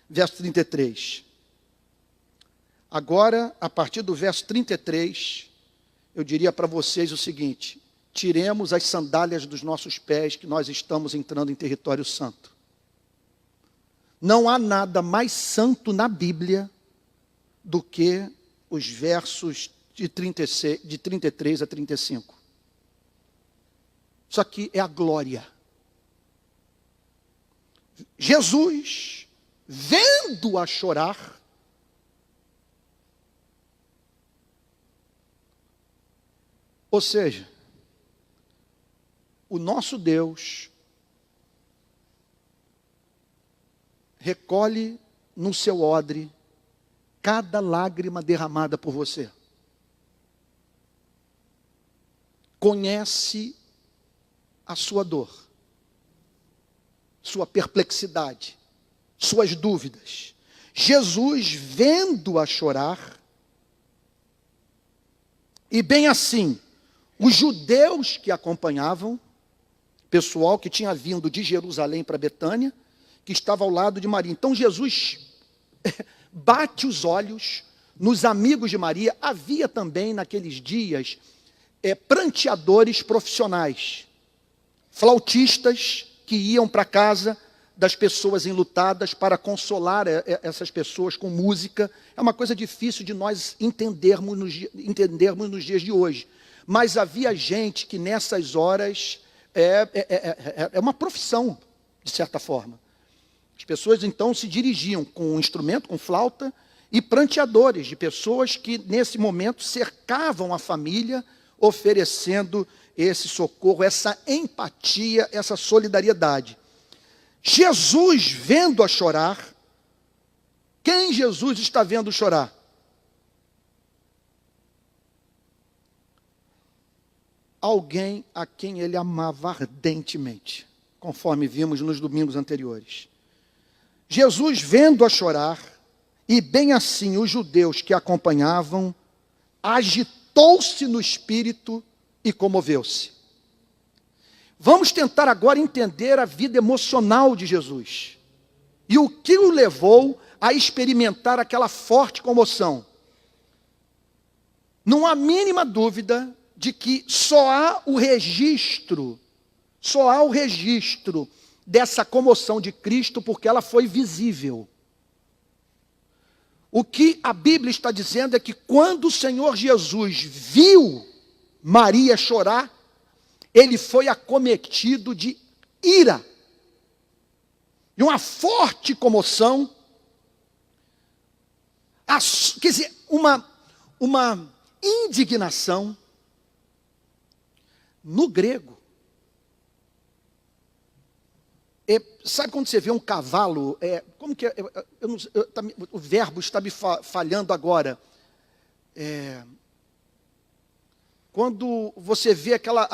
Verso 33. Agora, a partir do verso 33, eu diria para vocês o seguinte: tiremos as sandálias dos nossos pés, que nós estamos entrando em território santo. Não há nada mais santo na Bíblia do que os versos de 33 a 35. Isso aqui é a glória. Jesus, vendo-a chorar, ou seja, o nosso Deus recolhe no seu odre cada lágrima derramada por você. Conhece a sua dor, sua perplexidade, suas dúvidas. Jesus, vendo-a chorar, e bem assim, os judeus que acompanhavam, pessoal que tinha vindo de Jerusalém para Betânia, que estava ao lado de Maria. Então Jesus bate os olhos nos amigos de Maria. Havia também naqueles dias pranteadores profissionais, flautistas que iam para casa das pessoas enlutadas para consolar essas pessoas com música. É uma coisa difícil de nós entendermos nos dias de hoje. Mas havia gente que nessas horas é uma profissão, de certa forma. As pessoas então se dirigiam com um instrumento, com flauta, e pranteadores de pessoas que nesse momento cercavam a família, oferecendo esse socorro, essa empatia, essa solidariedade. Jesus vendo-a chorar, quem Jesus está vendo chorar? Alguém a quem ele amava ardentemente, conforme vimos nos domingos anteriores. Jesus vendo-a chorar, e bem assim os judeus que a acompanhavam, agitou-se no espírito e comoveu-se. Vamos tentar agora entender a vida emocional de Jesus. E o que o levou a experimentar aquela forte comoção. Não há mínima dúvida de que só há o registro dessa comoção de Cristo porque ela foi visível. O que a Bíblia está dizendo é que quando o Senhor Jesus viu Maria chorar, ele foi acometido de ira, de uma forte comoção, quer dizer, uma indignação. No grego, sabe quando você vê um cavalo, como que é? O verbo está me falhando agora. Quando você vê aquela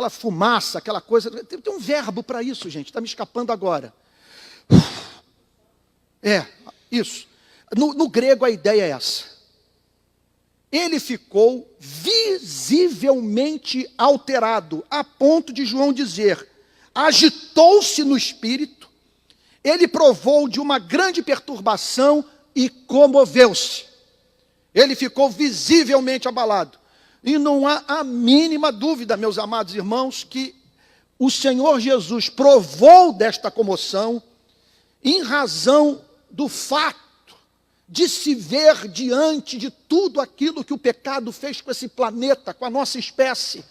fumaça, aquela coisa, tem um verbo para isso, gente, está me escapando agora. Isso. No grego a ideia é essa. Ele ficou visivelmente alterado, a ponto de João dizer, agitou-se no espírito, ele provou de uma grande perturbação e comoveu-se. Ele ficou visivelmente abalado. E não há a mínima dúvida, meus amados irmãos, que o Senhor Jesus provou desta comoção em razão do fato de se ver diante de tudo aquilo que o pecado fez com esse planeta, com a nossa espécie.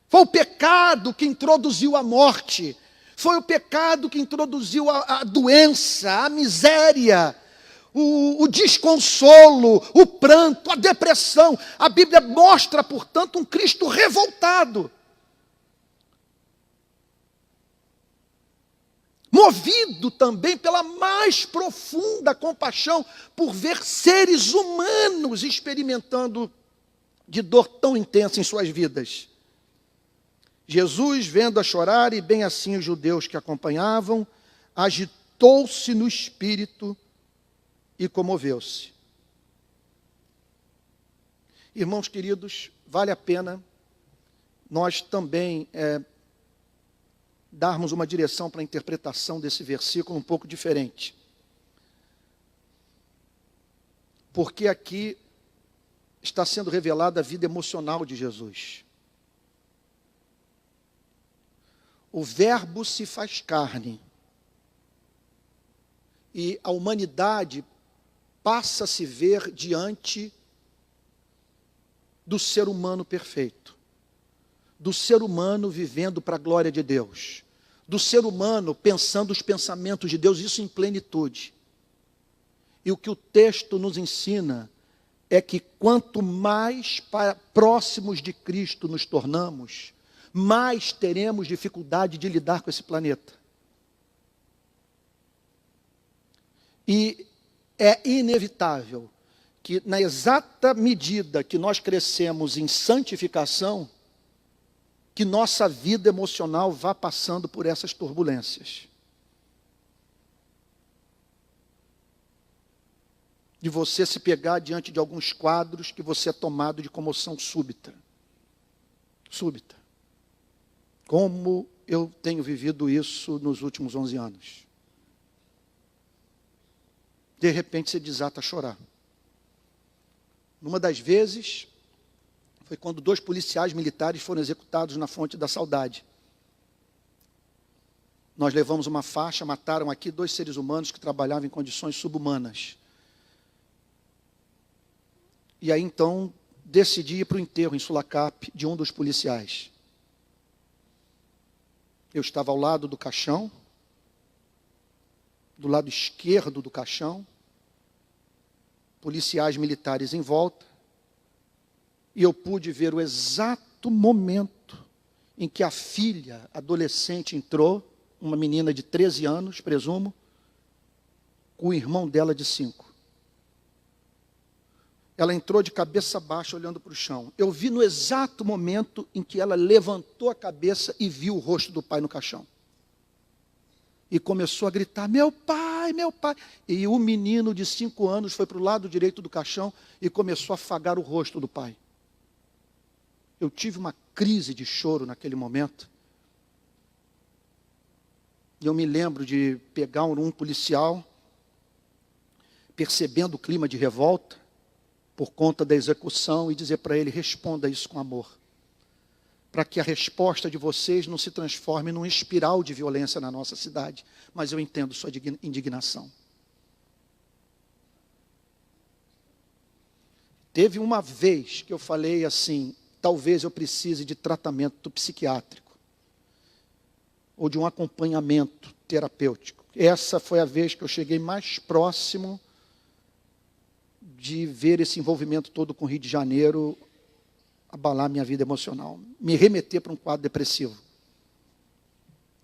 Foi o pecado que introduziu a morte, foi o pecado que introduziu a doença, a miséria, o desconsolo, o pranto, a depressão. A Bíblia mostra, portanto, um Cristo revoltado, movido também pela mais profunda compaixão por ver seres humanos experimentando de dor tão intensa em suas vidas. Jesus, vendo-a chorar, e bem assim os judeus que acompanhavam, agitou-se no espírito e comoveu-se. Irmãos queridos, vale a pena nós também darmos uma direção para a interpretação desse versículo um pouco diferente. Porque aqui está sendo revelada a vida emocional de Jesus. O Verbo se faz carne e a humanidade passa a se ver diante do ser humano perfeito, do ser humano vivendo para a glória de Deus, do ser humano pensando os pensamentos de Deus, isso em plenitude. E o que o texto nos ensina é que quanto mais próximos de Cristo nos tornamos, mais teremos dificuldade de lidar com esse planeta. E é inevitável que, na exata medida que nós crescemos em santificação, que nossa vida emocional vá passando por essas turbulências. De você se pegar diante de alguns quadros que você é tomado de comoção súbita. Súbita. Como eu tenho vivido isso nos últimos 11 anos. De repente você desata a chorar. Numa das vezes, Foi quando 2 policiais militares foram executados na Fonte da Saudade. Nós levamos uma faixa, mataram aqui 2 seres humanos que trabalhavam em condições subhumanas. E aí então decidi ir para o enterro em Sulacap de um dos policiais. Eu estava ao lado do caixão, do lado esquerdo do caixão, policiais militares em volta, e eu pude ver o exato momento em que a filha adolescente entrou, uma menina de 13 anos, presumo, com o irmão dela de 5. Ela entrou de cabeça baixa, olhando para o chão. Eu vi no exato momento em que ela levantou a cabeça e viu o rosto do pai no caixão. E começou a gritar, meu pai, meu pai. E o menino de 5 anos foi para o lado direito do caixão e começou a afagar o rosto do pai. Eu tive uma crise de choro naquele momento. E eu me lembro de pegar um policial, percebendo o clima de revolta, por conta da execução, e dizer para ele, responda isso com amor. Para que a resposta de vocês não se transforme num espiral de violência na nossa cidade. Mas eu entendo sua indignação. Teve uma vez que eu falei assim, talvez eu precise de tratamento psiquiátrico. Ou de um acompanhamento terapêutico. Essa foi a vez que eu cheguei mais próximo de ver esse envolvimento todo com o Rio de Janeiro abalar minha vida emocional, me remeter para um quadro depressivo.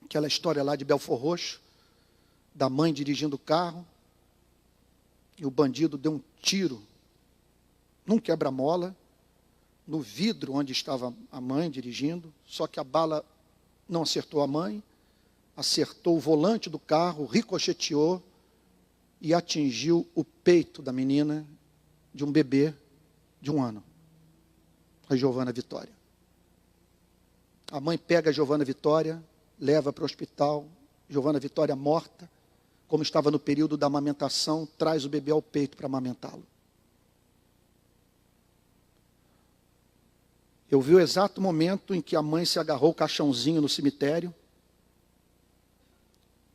Aquela história lá de Belfor Roxo, da mãe dirigindo o carro, e o bandido deu um tiro num quebra-mola, no vidro onde estava a mãe dirigindo, só que a bala não acertou a mãe, acertou o volante do carro, ricocheteou e atingiu o peito da menina, de um bebê de 1 ano, a Giovana Vitória. A mãe pega a Giovana Vitória, leva para o hospital, Giovana Vitória morta, como estava no período da amamentação, traz o bebê ao peito para amamentá-lo. Eu vi o exato momento em que a mãe se agarrou o caixãozinho no cemitério,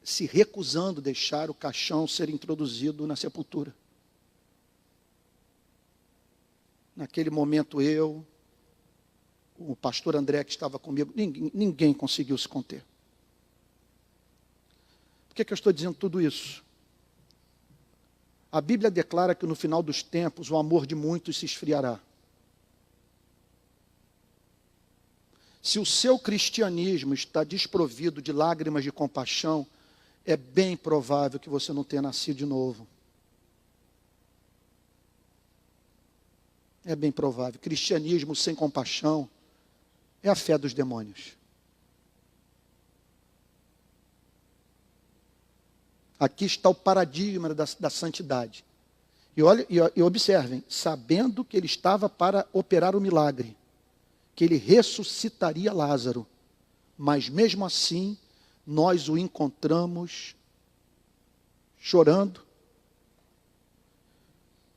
se recusando a deixar o caixão ser introduzido na sepultura. Naquele momento eu, o pastor André que estava comigo, ninguém conseguiu se conter. Por que eu estou dizendo tudo isso? A Bíblia declara que no final dos tempos o amor de muitos se esfriará. Se o seu cristianismo está desprovido de lágrimas de compaixão, é bem provável que você não tenha nascido de novo. É bem provável. Cristianismo sem compaixão é a fé dos demônios. Aqui está o paradigma da santidade. E observem, sabendo que ele estava para operar o milagre, que ele ressuscitaria Lázaro, mas mesmo assim, nós o encontramos chorando,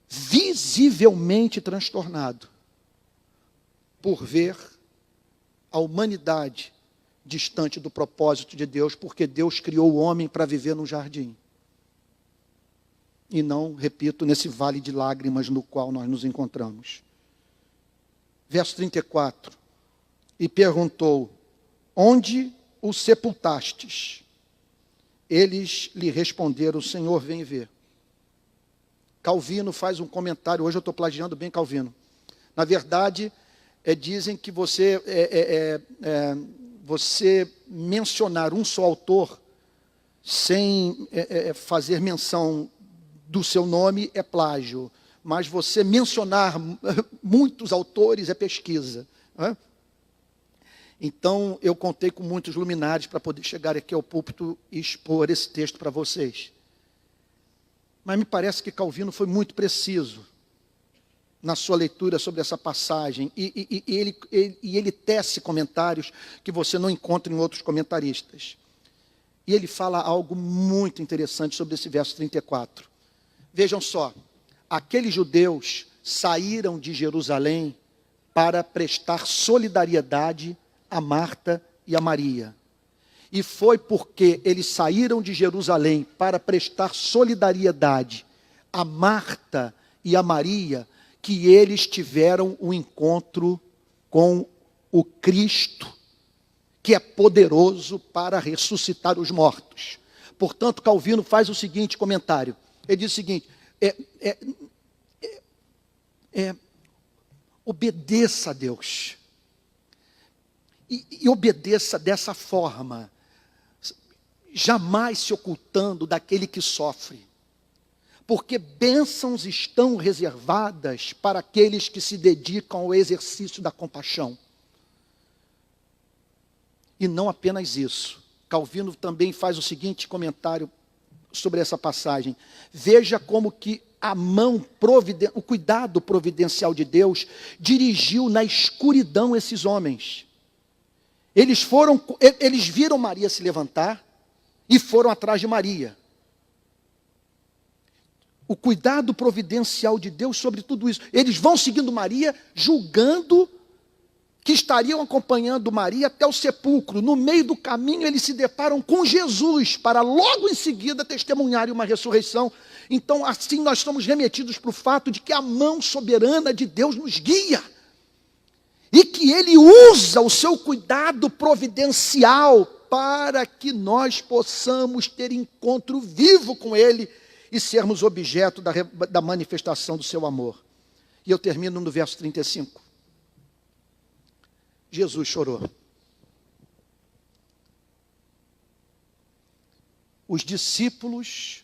visivelmente transtornado, por ver a humanidade distante do propósito de Deus, porque Deus criou o homem para viver no jardim. E não, repito, nesse vale de lágrimas no qual nós nos encontramos. Verso 34. E perguntou, onde o sepultastes? Eles lhe responderam, o Senhor vem ver. Calvino faz um comentário, hoje eu estou plagiando bem Calvino. Na verdade, dizem que você mencionar um só autor, sem fazer menção do seu nome, é plágio. Mas você mencionar muitos autores é pesquisa. Né? Então, eu contei com muitos luminares para poder chegar aqui ao púlpito e expor esse texto para vocês. Mas me parece que Calvino foi muito preciso na sua leitura sobre essa passagem. E ele tece comentários que você não encontra em outros comentaristas. E ele fala algo muito interessante sobre esse verso 34. Vejam só, aqueles judeus saíram de Jerusalém para prestar solidariedade a Marta e a Maria. E foi porque eles saíram de Jerusalém para prestar solidariedade a Marta e a Maria que eles tiveram um encontro com o Cristo, que é poderoso para ressuscitar os mortos. Portanto, Calvino faz o seguinte comentário. Ele diz o seguinte, obedeça a Deus. E obedeça dessa forma, jamais se ocultando daquele que sofre. Porque bênçãos estão reservadas para aqueles que se dedicam ao exercício da compaixão. E não apenas isso. Calvino também faz o seguinte comentário sobre essa passagem. Veja como que o cuidado providencial de Deus dirigiu na escuridão esses homens. Eles viram Maria se levantar e foram atrás de Maria. O cuidado providencial de Deus sobre tudo isso. Eles vão seguindo Maria, julgando que estariam acompanhando Maria até o sepulcro. No meio do caminho, eles se deparam com Jesus, para logo em seguida testemunharem uma ressurreição. Então, assim, nós somos remetidos para o fato de que a mão soberana de Deus nos guia. E que Ele usa o seu cuidado providencial para que nós possamos ter encontro vivo com Ele e sermos objeto da manifestação do seu amor. E eu termino no verso 35. Jesus chorou. Os discípulos,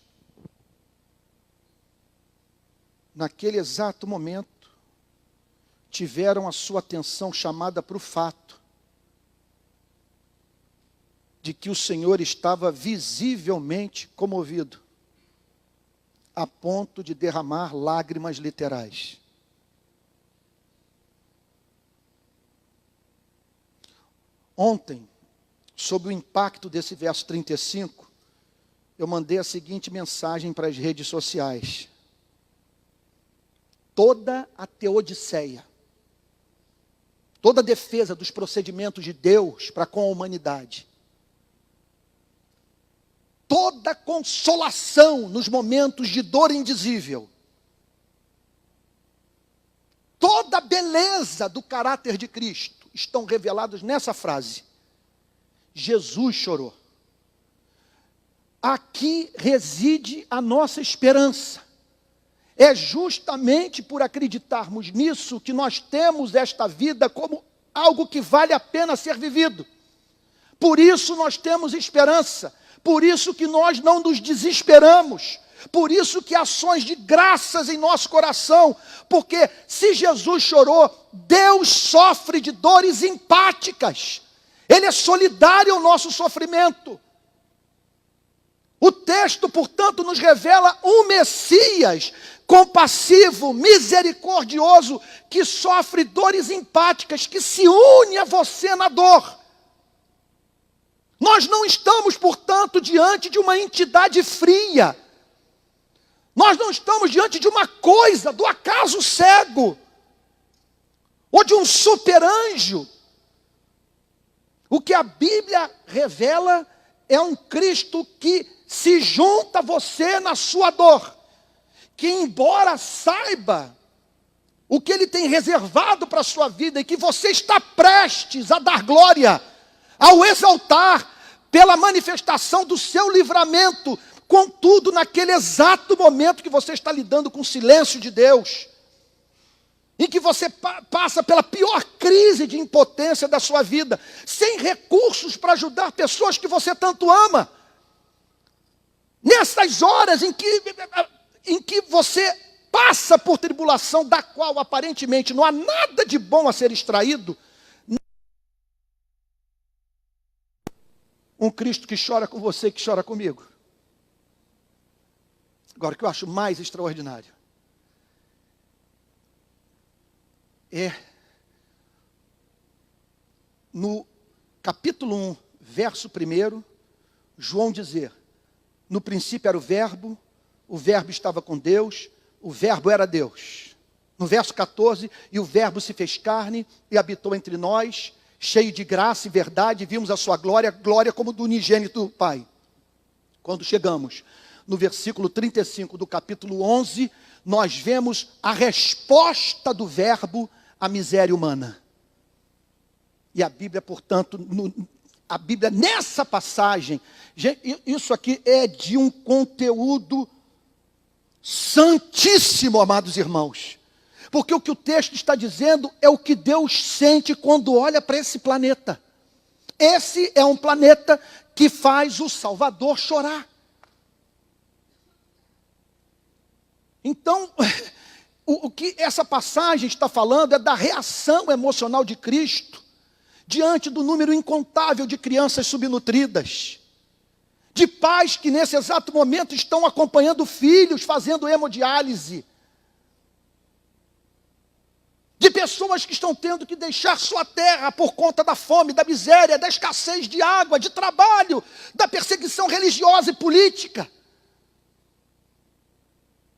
naquele exato momento, tiveram a sua atenção chamada para o fato de que o Senhor estava visivelmente comovido, a ponto de derramar lágrimas literais. Ontem, sob o impacto desse verso 35, eu mandei a seguinte mensagem para as redes sociais. Toda a teodiceia, toda a defesa dos procedimentos de Deus para com a humanidade, toda consolação nos momentos de dor indizível, toda a beleza do caráter de Cristo, estão revelados nessa frase. Jesus chorou. Aqui reside a nossa esperança. É justamente por acreditarmos nisso que nós temos esta vida como algo que vale a pena ser vivido. Por isso nós temos esperança. Por isso que nós não nos desesperamos. Por isso que ações de graças em nosso coração, porque se Jesus chorou, Deus sofre de dores empáticas, Ele é solidário ao nosso sofrimento. O texto, portanto, nos revela um Messias compassivo, misericordioso, que sofre dores empáticas, que se une a você na dor. Nós não estamos, portanto, diante de uma entidade fria. Nós não estamos diante de uma coisa, do acaso cego, ou de um super-anjo. O que a Bíblia revela é um Cristo que se junta a você na sua dor, que embora saiba o que Ele tem reservado para a sua vida, e que você está prestes a dar glória, ao exaltar pela manifestação do seu livramento, contudo, naquele exato momento que você está lidando com o silêncio de Deus, em que você passa pela pior crise de impotência da sua vida, sem recursos para ajudar pessoas que você tanto ama, nessas horas em que você passa por tribulação, da qual aparentemente não há nada de bom a ser extraído, um Cristo que chora com você, que chora comigo. Agora, o que eu acho mais extraordinário é no capítulo 1, verso 1, João dizer: no princípio era o verbo estava com Deus, o verbo era Deus. No verso 14, e o verbo se fez carne e habitou entre nós, cheio de graça e verdade, vimos a sua glória, glória como do unigênito do Pai. Quando chegamos no versículo 35 do capítulo 11, nós vemos a resposta do verbo à miséria humana. E a Bíblia, portanto, a Bíblia nessa passagem, isso aqui é de um conteúdo santíssimo, amados irmãos. Porque o que o texto está dizendo é o que Deus sente quando olha para esse planeta. Esse é um planeta que faz o Salvador chorar. Então, o que essa passagem está falando é da reação emocional de Cristo diante do número incontável de crianças subnutridas, de pais que nesse exato momento estão acompanhando filhos fazendo hemodiálise, de pessoas que estão tendo que deixar sua terra por conta da fome, da miséria, da escassez de água, de trabalho, da perseguição religiosa e política.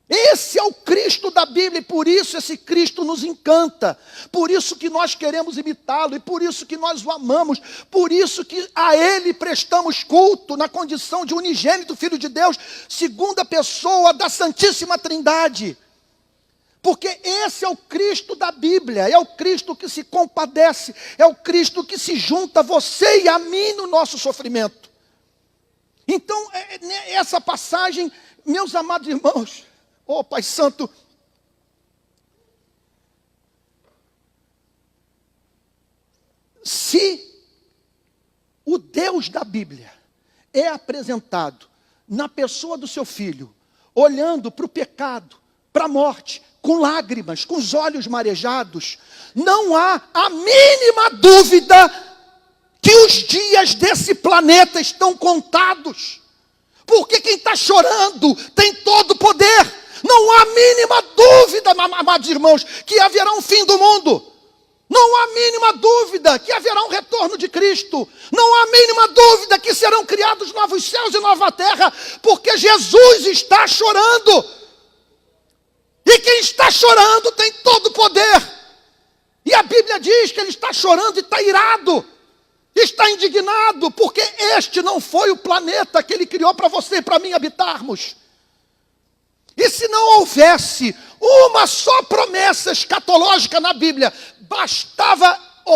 Esse é o Cristo da Bíblia e por isso esse Cristo nos encanta, por isso que nós queremos imitá-lo e por isso que nós o amamos, por isso que a Ele prestamos culto na condição de unigênito Filho de Deus, segunda pessoa da Santíssima Trindade. Porque esse é o Cristo da Bíblia, é o Cristo que se compadece, é o Cristo que se junta a você e a mim no nosso sofrimento. Então, essa passagem, meus amados irmãos, oh Pai Santo, se o Deus da Bíblia é apresentado na pessoa do seu Filho, olhando para o pecado, para a morte, com lágrimas, com os olhos marejados, não há a mínima dúvida que os dias desse planeta estão contados. Porque quem está chorando tem todo o poder. Não há a mínima dúvida, amados irmãos, que haverá um fim do mundo. Não há a mínima dúvida que haverá um retorno de Cristo. Não há a mínima dúvida que serão criados novos céus e nova terra, porque Jesus está chorando. E quem está chorando tem todo o poder. E a Bíblia diz que ele está chorando e está irado. Está indignado, porque este não foi o planeta que ele criou para você e para mim habitarmos. E se não houvesse uma só promessa escatológica na Bíblia,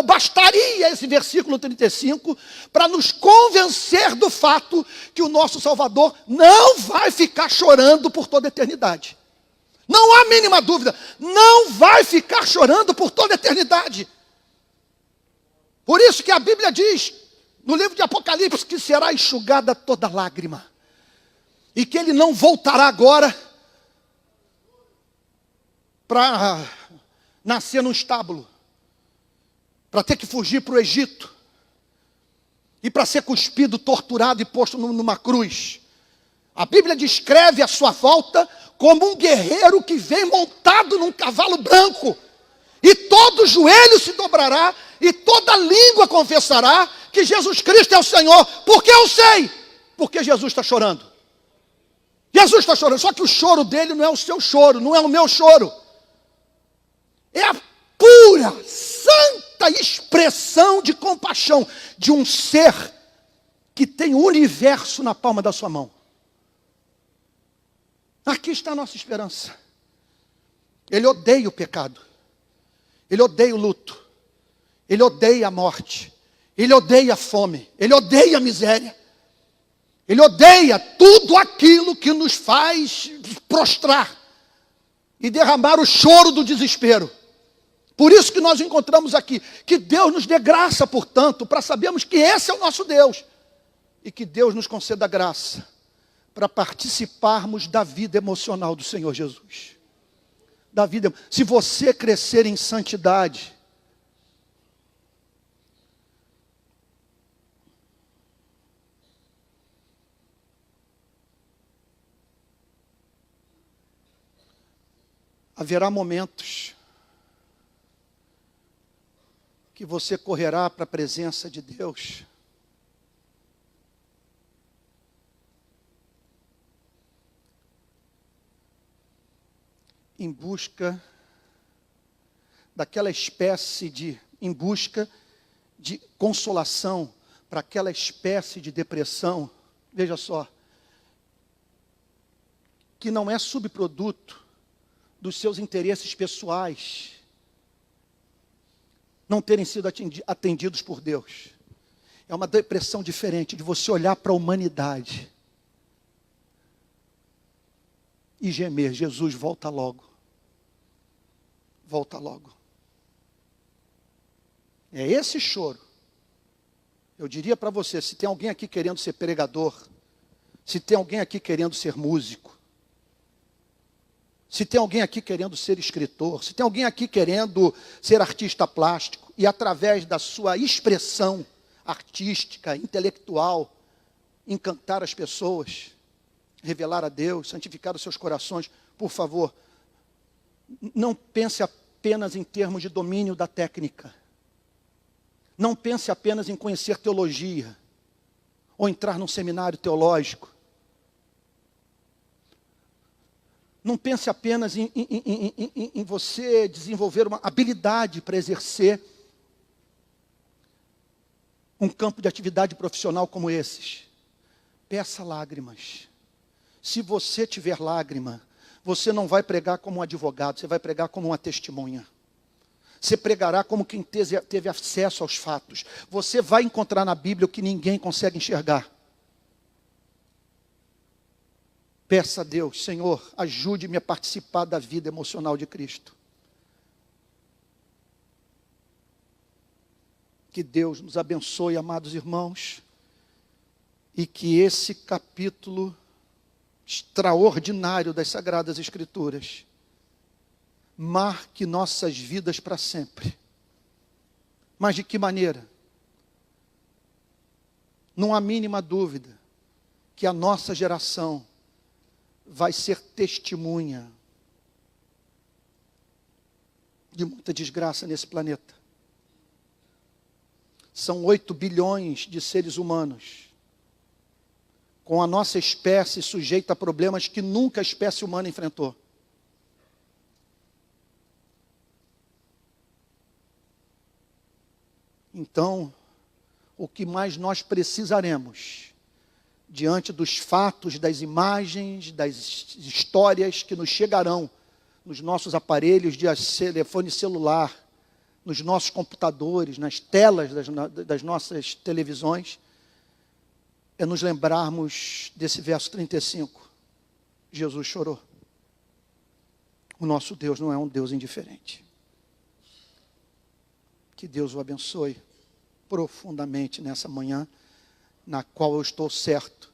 bastaria esse versículo 35 para nos convencer do fato que o nosso Salvador não vai ficar chorando por toda a eternidade. Não há mínima dúvida, não vai ficar chorando por toda a eternidade. Por isso que a Bíblia diz, no livro de Apocalipse, que será enxugada toda lágrima. E que ele não voltará agora para nascer num estábulo, para ter que fugir para o Egito, e para ser cuspido, torturado e posto numa cruz. A Bíblia descreve a sua volta como um guerreiro que vem montado num cavalo branco, e todo joelho se dobrará, e toda língua confessará que Jesus Cristo é o Senhor. Porque eu sei, porque Jesus está chorando. Jesus está chorando, só que o choro dele não é o seu choro, não é o meu choro. É a pura, santa expressão de compaixão de um ser que tem o universo na palma da sua mão. Aqui está a nossa esperança. Ele odeia o pecado. Ele odeia o luto. Ele odeia a morte. Ele odeia a fome. Ele odeia a miséria. Ele odeia tudo aquilo que nos faz prostrar e derramar o choro do desespero. Por isso que nós encontramos aqui. Que Deus nos dê graça, portanto, para sabermos que esse é o nosso Deus. E que Deus nos conceda graça para participarmos da vida emocional do Senhor Jesus. Da vida. Se você crescer em santidade, haverá momentos que você correrá para a presença de Deus em busca daquela espécie de, em busca de consolação, para aquela espécie de depressão, veja só, que não é subproduto dos seus interesses pessoais não terem sido atendidos por Deus. É uma depressão diferente de você olhar para a humanidade e gemer: Jesus, volta logo. Volta logo. É esse choro. Eu diria para você, se tem alguém aqui querendo ser pregador, se tem alguém aqui querendo ser músico, se tem alguém aqui querendo ser escritor, se tem alguém aqui querendo ser artista plástico, e através da sua expressão artística, intelectual, encantar as pessoas, revelar a Deus, santificar os seus corações, por favor, não pense apenas em termos de domínio da técnica. Não pense apenas em conhecer teologia, ou entrar num seminário teológico. Não pense apenas em você desenvolver uma habilidade para exercer um campo de atividade profissional como esses. Peça lágrimas. Se você tiver lágrima, você não vai pregar como um advogado, você vai pregar como uma testemunha. Você pregará como quem teve acesso aos fatos. Você vai encontrar na Bíblia o que ninguém consegue enxergar. Peça a Deus: Senhor, ajude-me a participar da vida emocional de Cristo. Que Deus nos abençoe, amados irmãos, e que esse capítulo extraordinário das Sagradas Escrituras marque nossas vidas para sempre. Mas de que maneira? Não há mínima dúvida que a nossa geração vai ser testemunha de muita desgraça nesse planeta. São 8 bilhões de seres humanos, com a nossa espécie sujeita a problemas que nunca a espécie humana enfrentou. Então, o que mais nós precisaremos, diante dos fatos, das imagens, das histórias que nos chegarão nos nossos aparelhos de telefone celular, nos nossos computadores, nas telas das nossas televisões, é nos lembrarmos desse verso 35. Jesus chorou. O nosso Deus não é um Deus indiferente. Que Deus o abençoe profundamente nessa manhã, na qual eu estou certo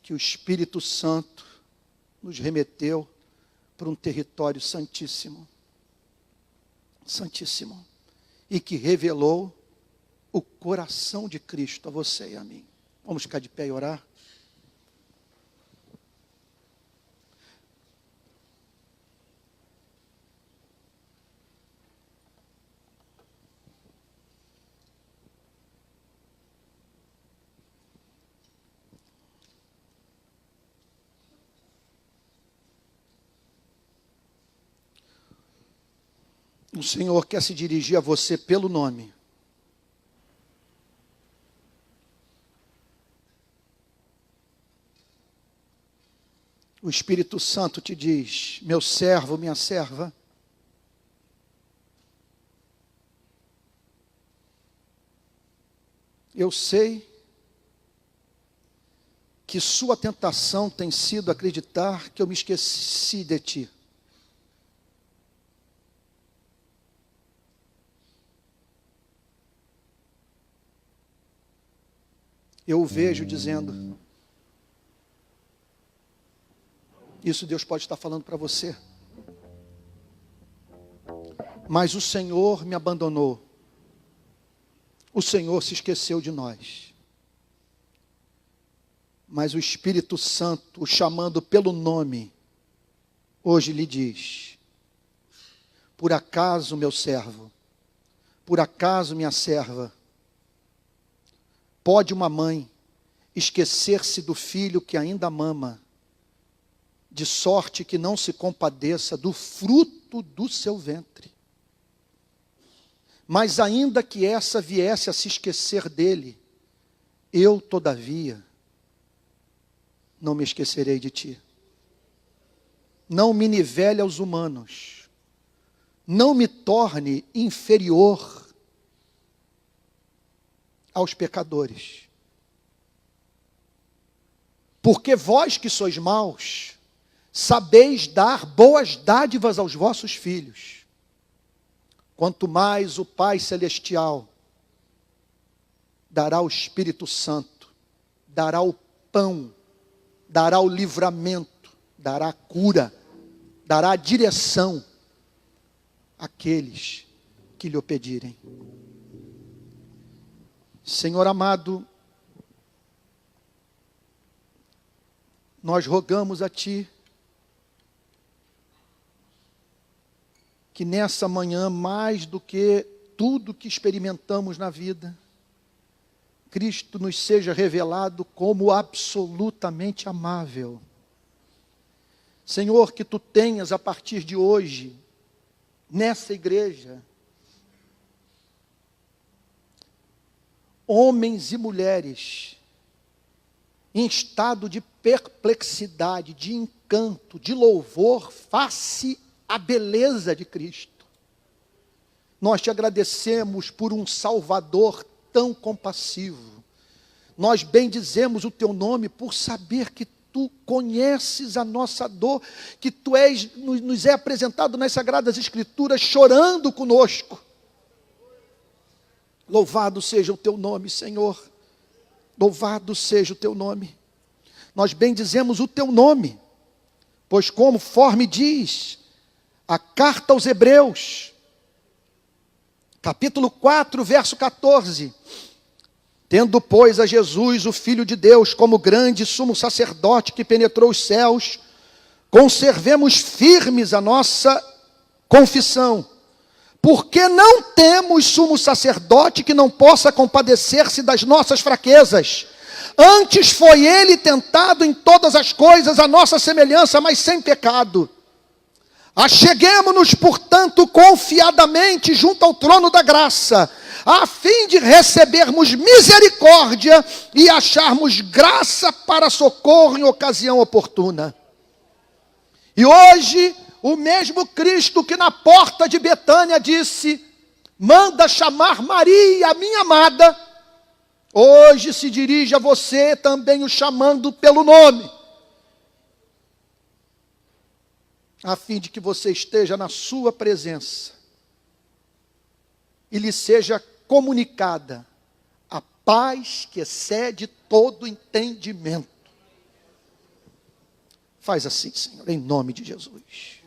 que o Espírito Santo nos remeteu para um território santíssimo. Santíssimo. E que revelou o coração de Cristo a você e a mim. Vamos ficar de pé e orar? O Senhor quer se dirigir a você pelo nome. O Espírito Santo te diz: meu servo, minha serva, eu sei que sua tentação tem sido acreditar que eu me esqueci de ti. Eu o vejo dizendo, isso Deus pode estar falando para você. Mas o Senhor me abandonou. O Senhor se esqueceu de nós. Mas o Espírito Santo, o chamando pelo nome, hoje lhe diz: por acaso, meu servo, por acaso, minha serva, pode uma mãe esquecer-se do filho que ainda mama, de sorte que não se compadeça do fruto do seu ventre? Mas ainda que essa viesse a se esquecer dele, eu, todavia, não me esquecerei de ti. Não me nivele aos humanos. Não me torne inferior aos pecadores. Porque vós que sois maus, sabeis dar boas dádivas aos vossos filhos. Quanto mais o Pai Celestial dará o Espírito Santo, dará o pão, dará o livramento, dará a cura, dará a direção àqueles que lhe o pedirem. Senhor amado, nós rogamos a Ti que nessa manhã, mais do que tudo que experimentamos na vida, Cristo nos seja revelado como absolutamente amável. Senhor, que Tu tenhas a partir de hoje, nessa igreja, homens e mulheres em estado de perplexidade, de encanto, de louvor, face à beleza de Cristo. Nós Te agradecemos por um Salvador tão compassivo. Nós bendizemos o Teu nome por saber que Tu conheces a nossa dor, que Tu nos é apresentado nas Sagradas Escrituras chorando conosco. Louvado seja o Teu nome, Senhor. Louvado seja o Teu nome. Nós bendizemos o Teu nome, pois conforme diz a carta aos Hebreus, capítulo 4, verso 14, tendo, pois, a Jesus, o Filho de Deus, como grande sumo sacerdote que penetrou os céus, conservemos firmes a nossa confissão, porque não temos sumo sacerdote que não possa compadecer-se das nossas fraquezas. Antes foi ele tentado em todas as coisas à nossa semelhança, mas sem pecado. Acheguemo-nos, portanto, confiadamente junto ao trono da graça, a fim de recebermos misericórdia e acharmos graça para socorro em ocasião oportuna. E hoje, o mesmo Cristo que na porta de Betânia disse: manda chamar Maria, minha amada, hoje se dirige a você também o chamando pelo nome, a fim de que você esteja na sua presença e lhe seja comunicada a paz que excede todo entendimento. Faz assim, Senhor, em nome de Jesus.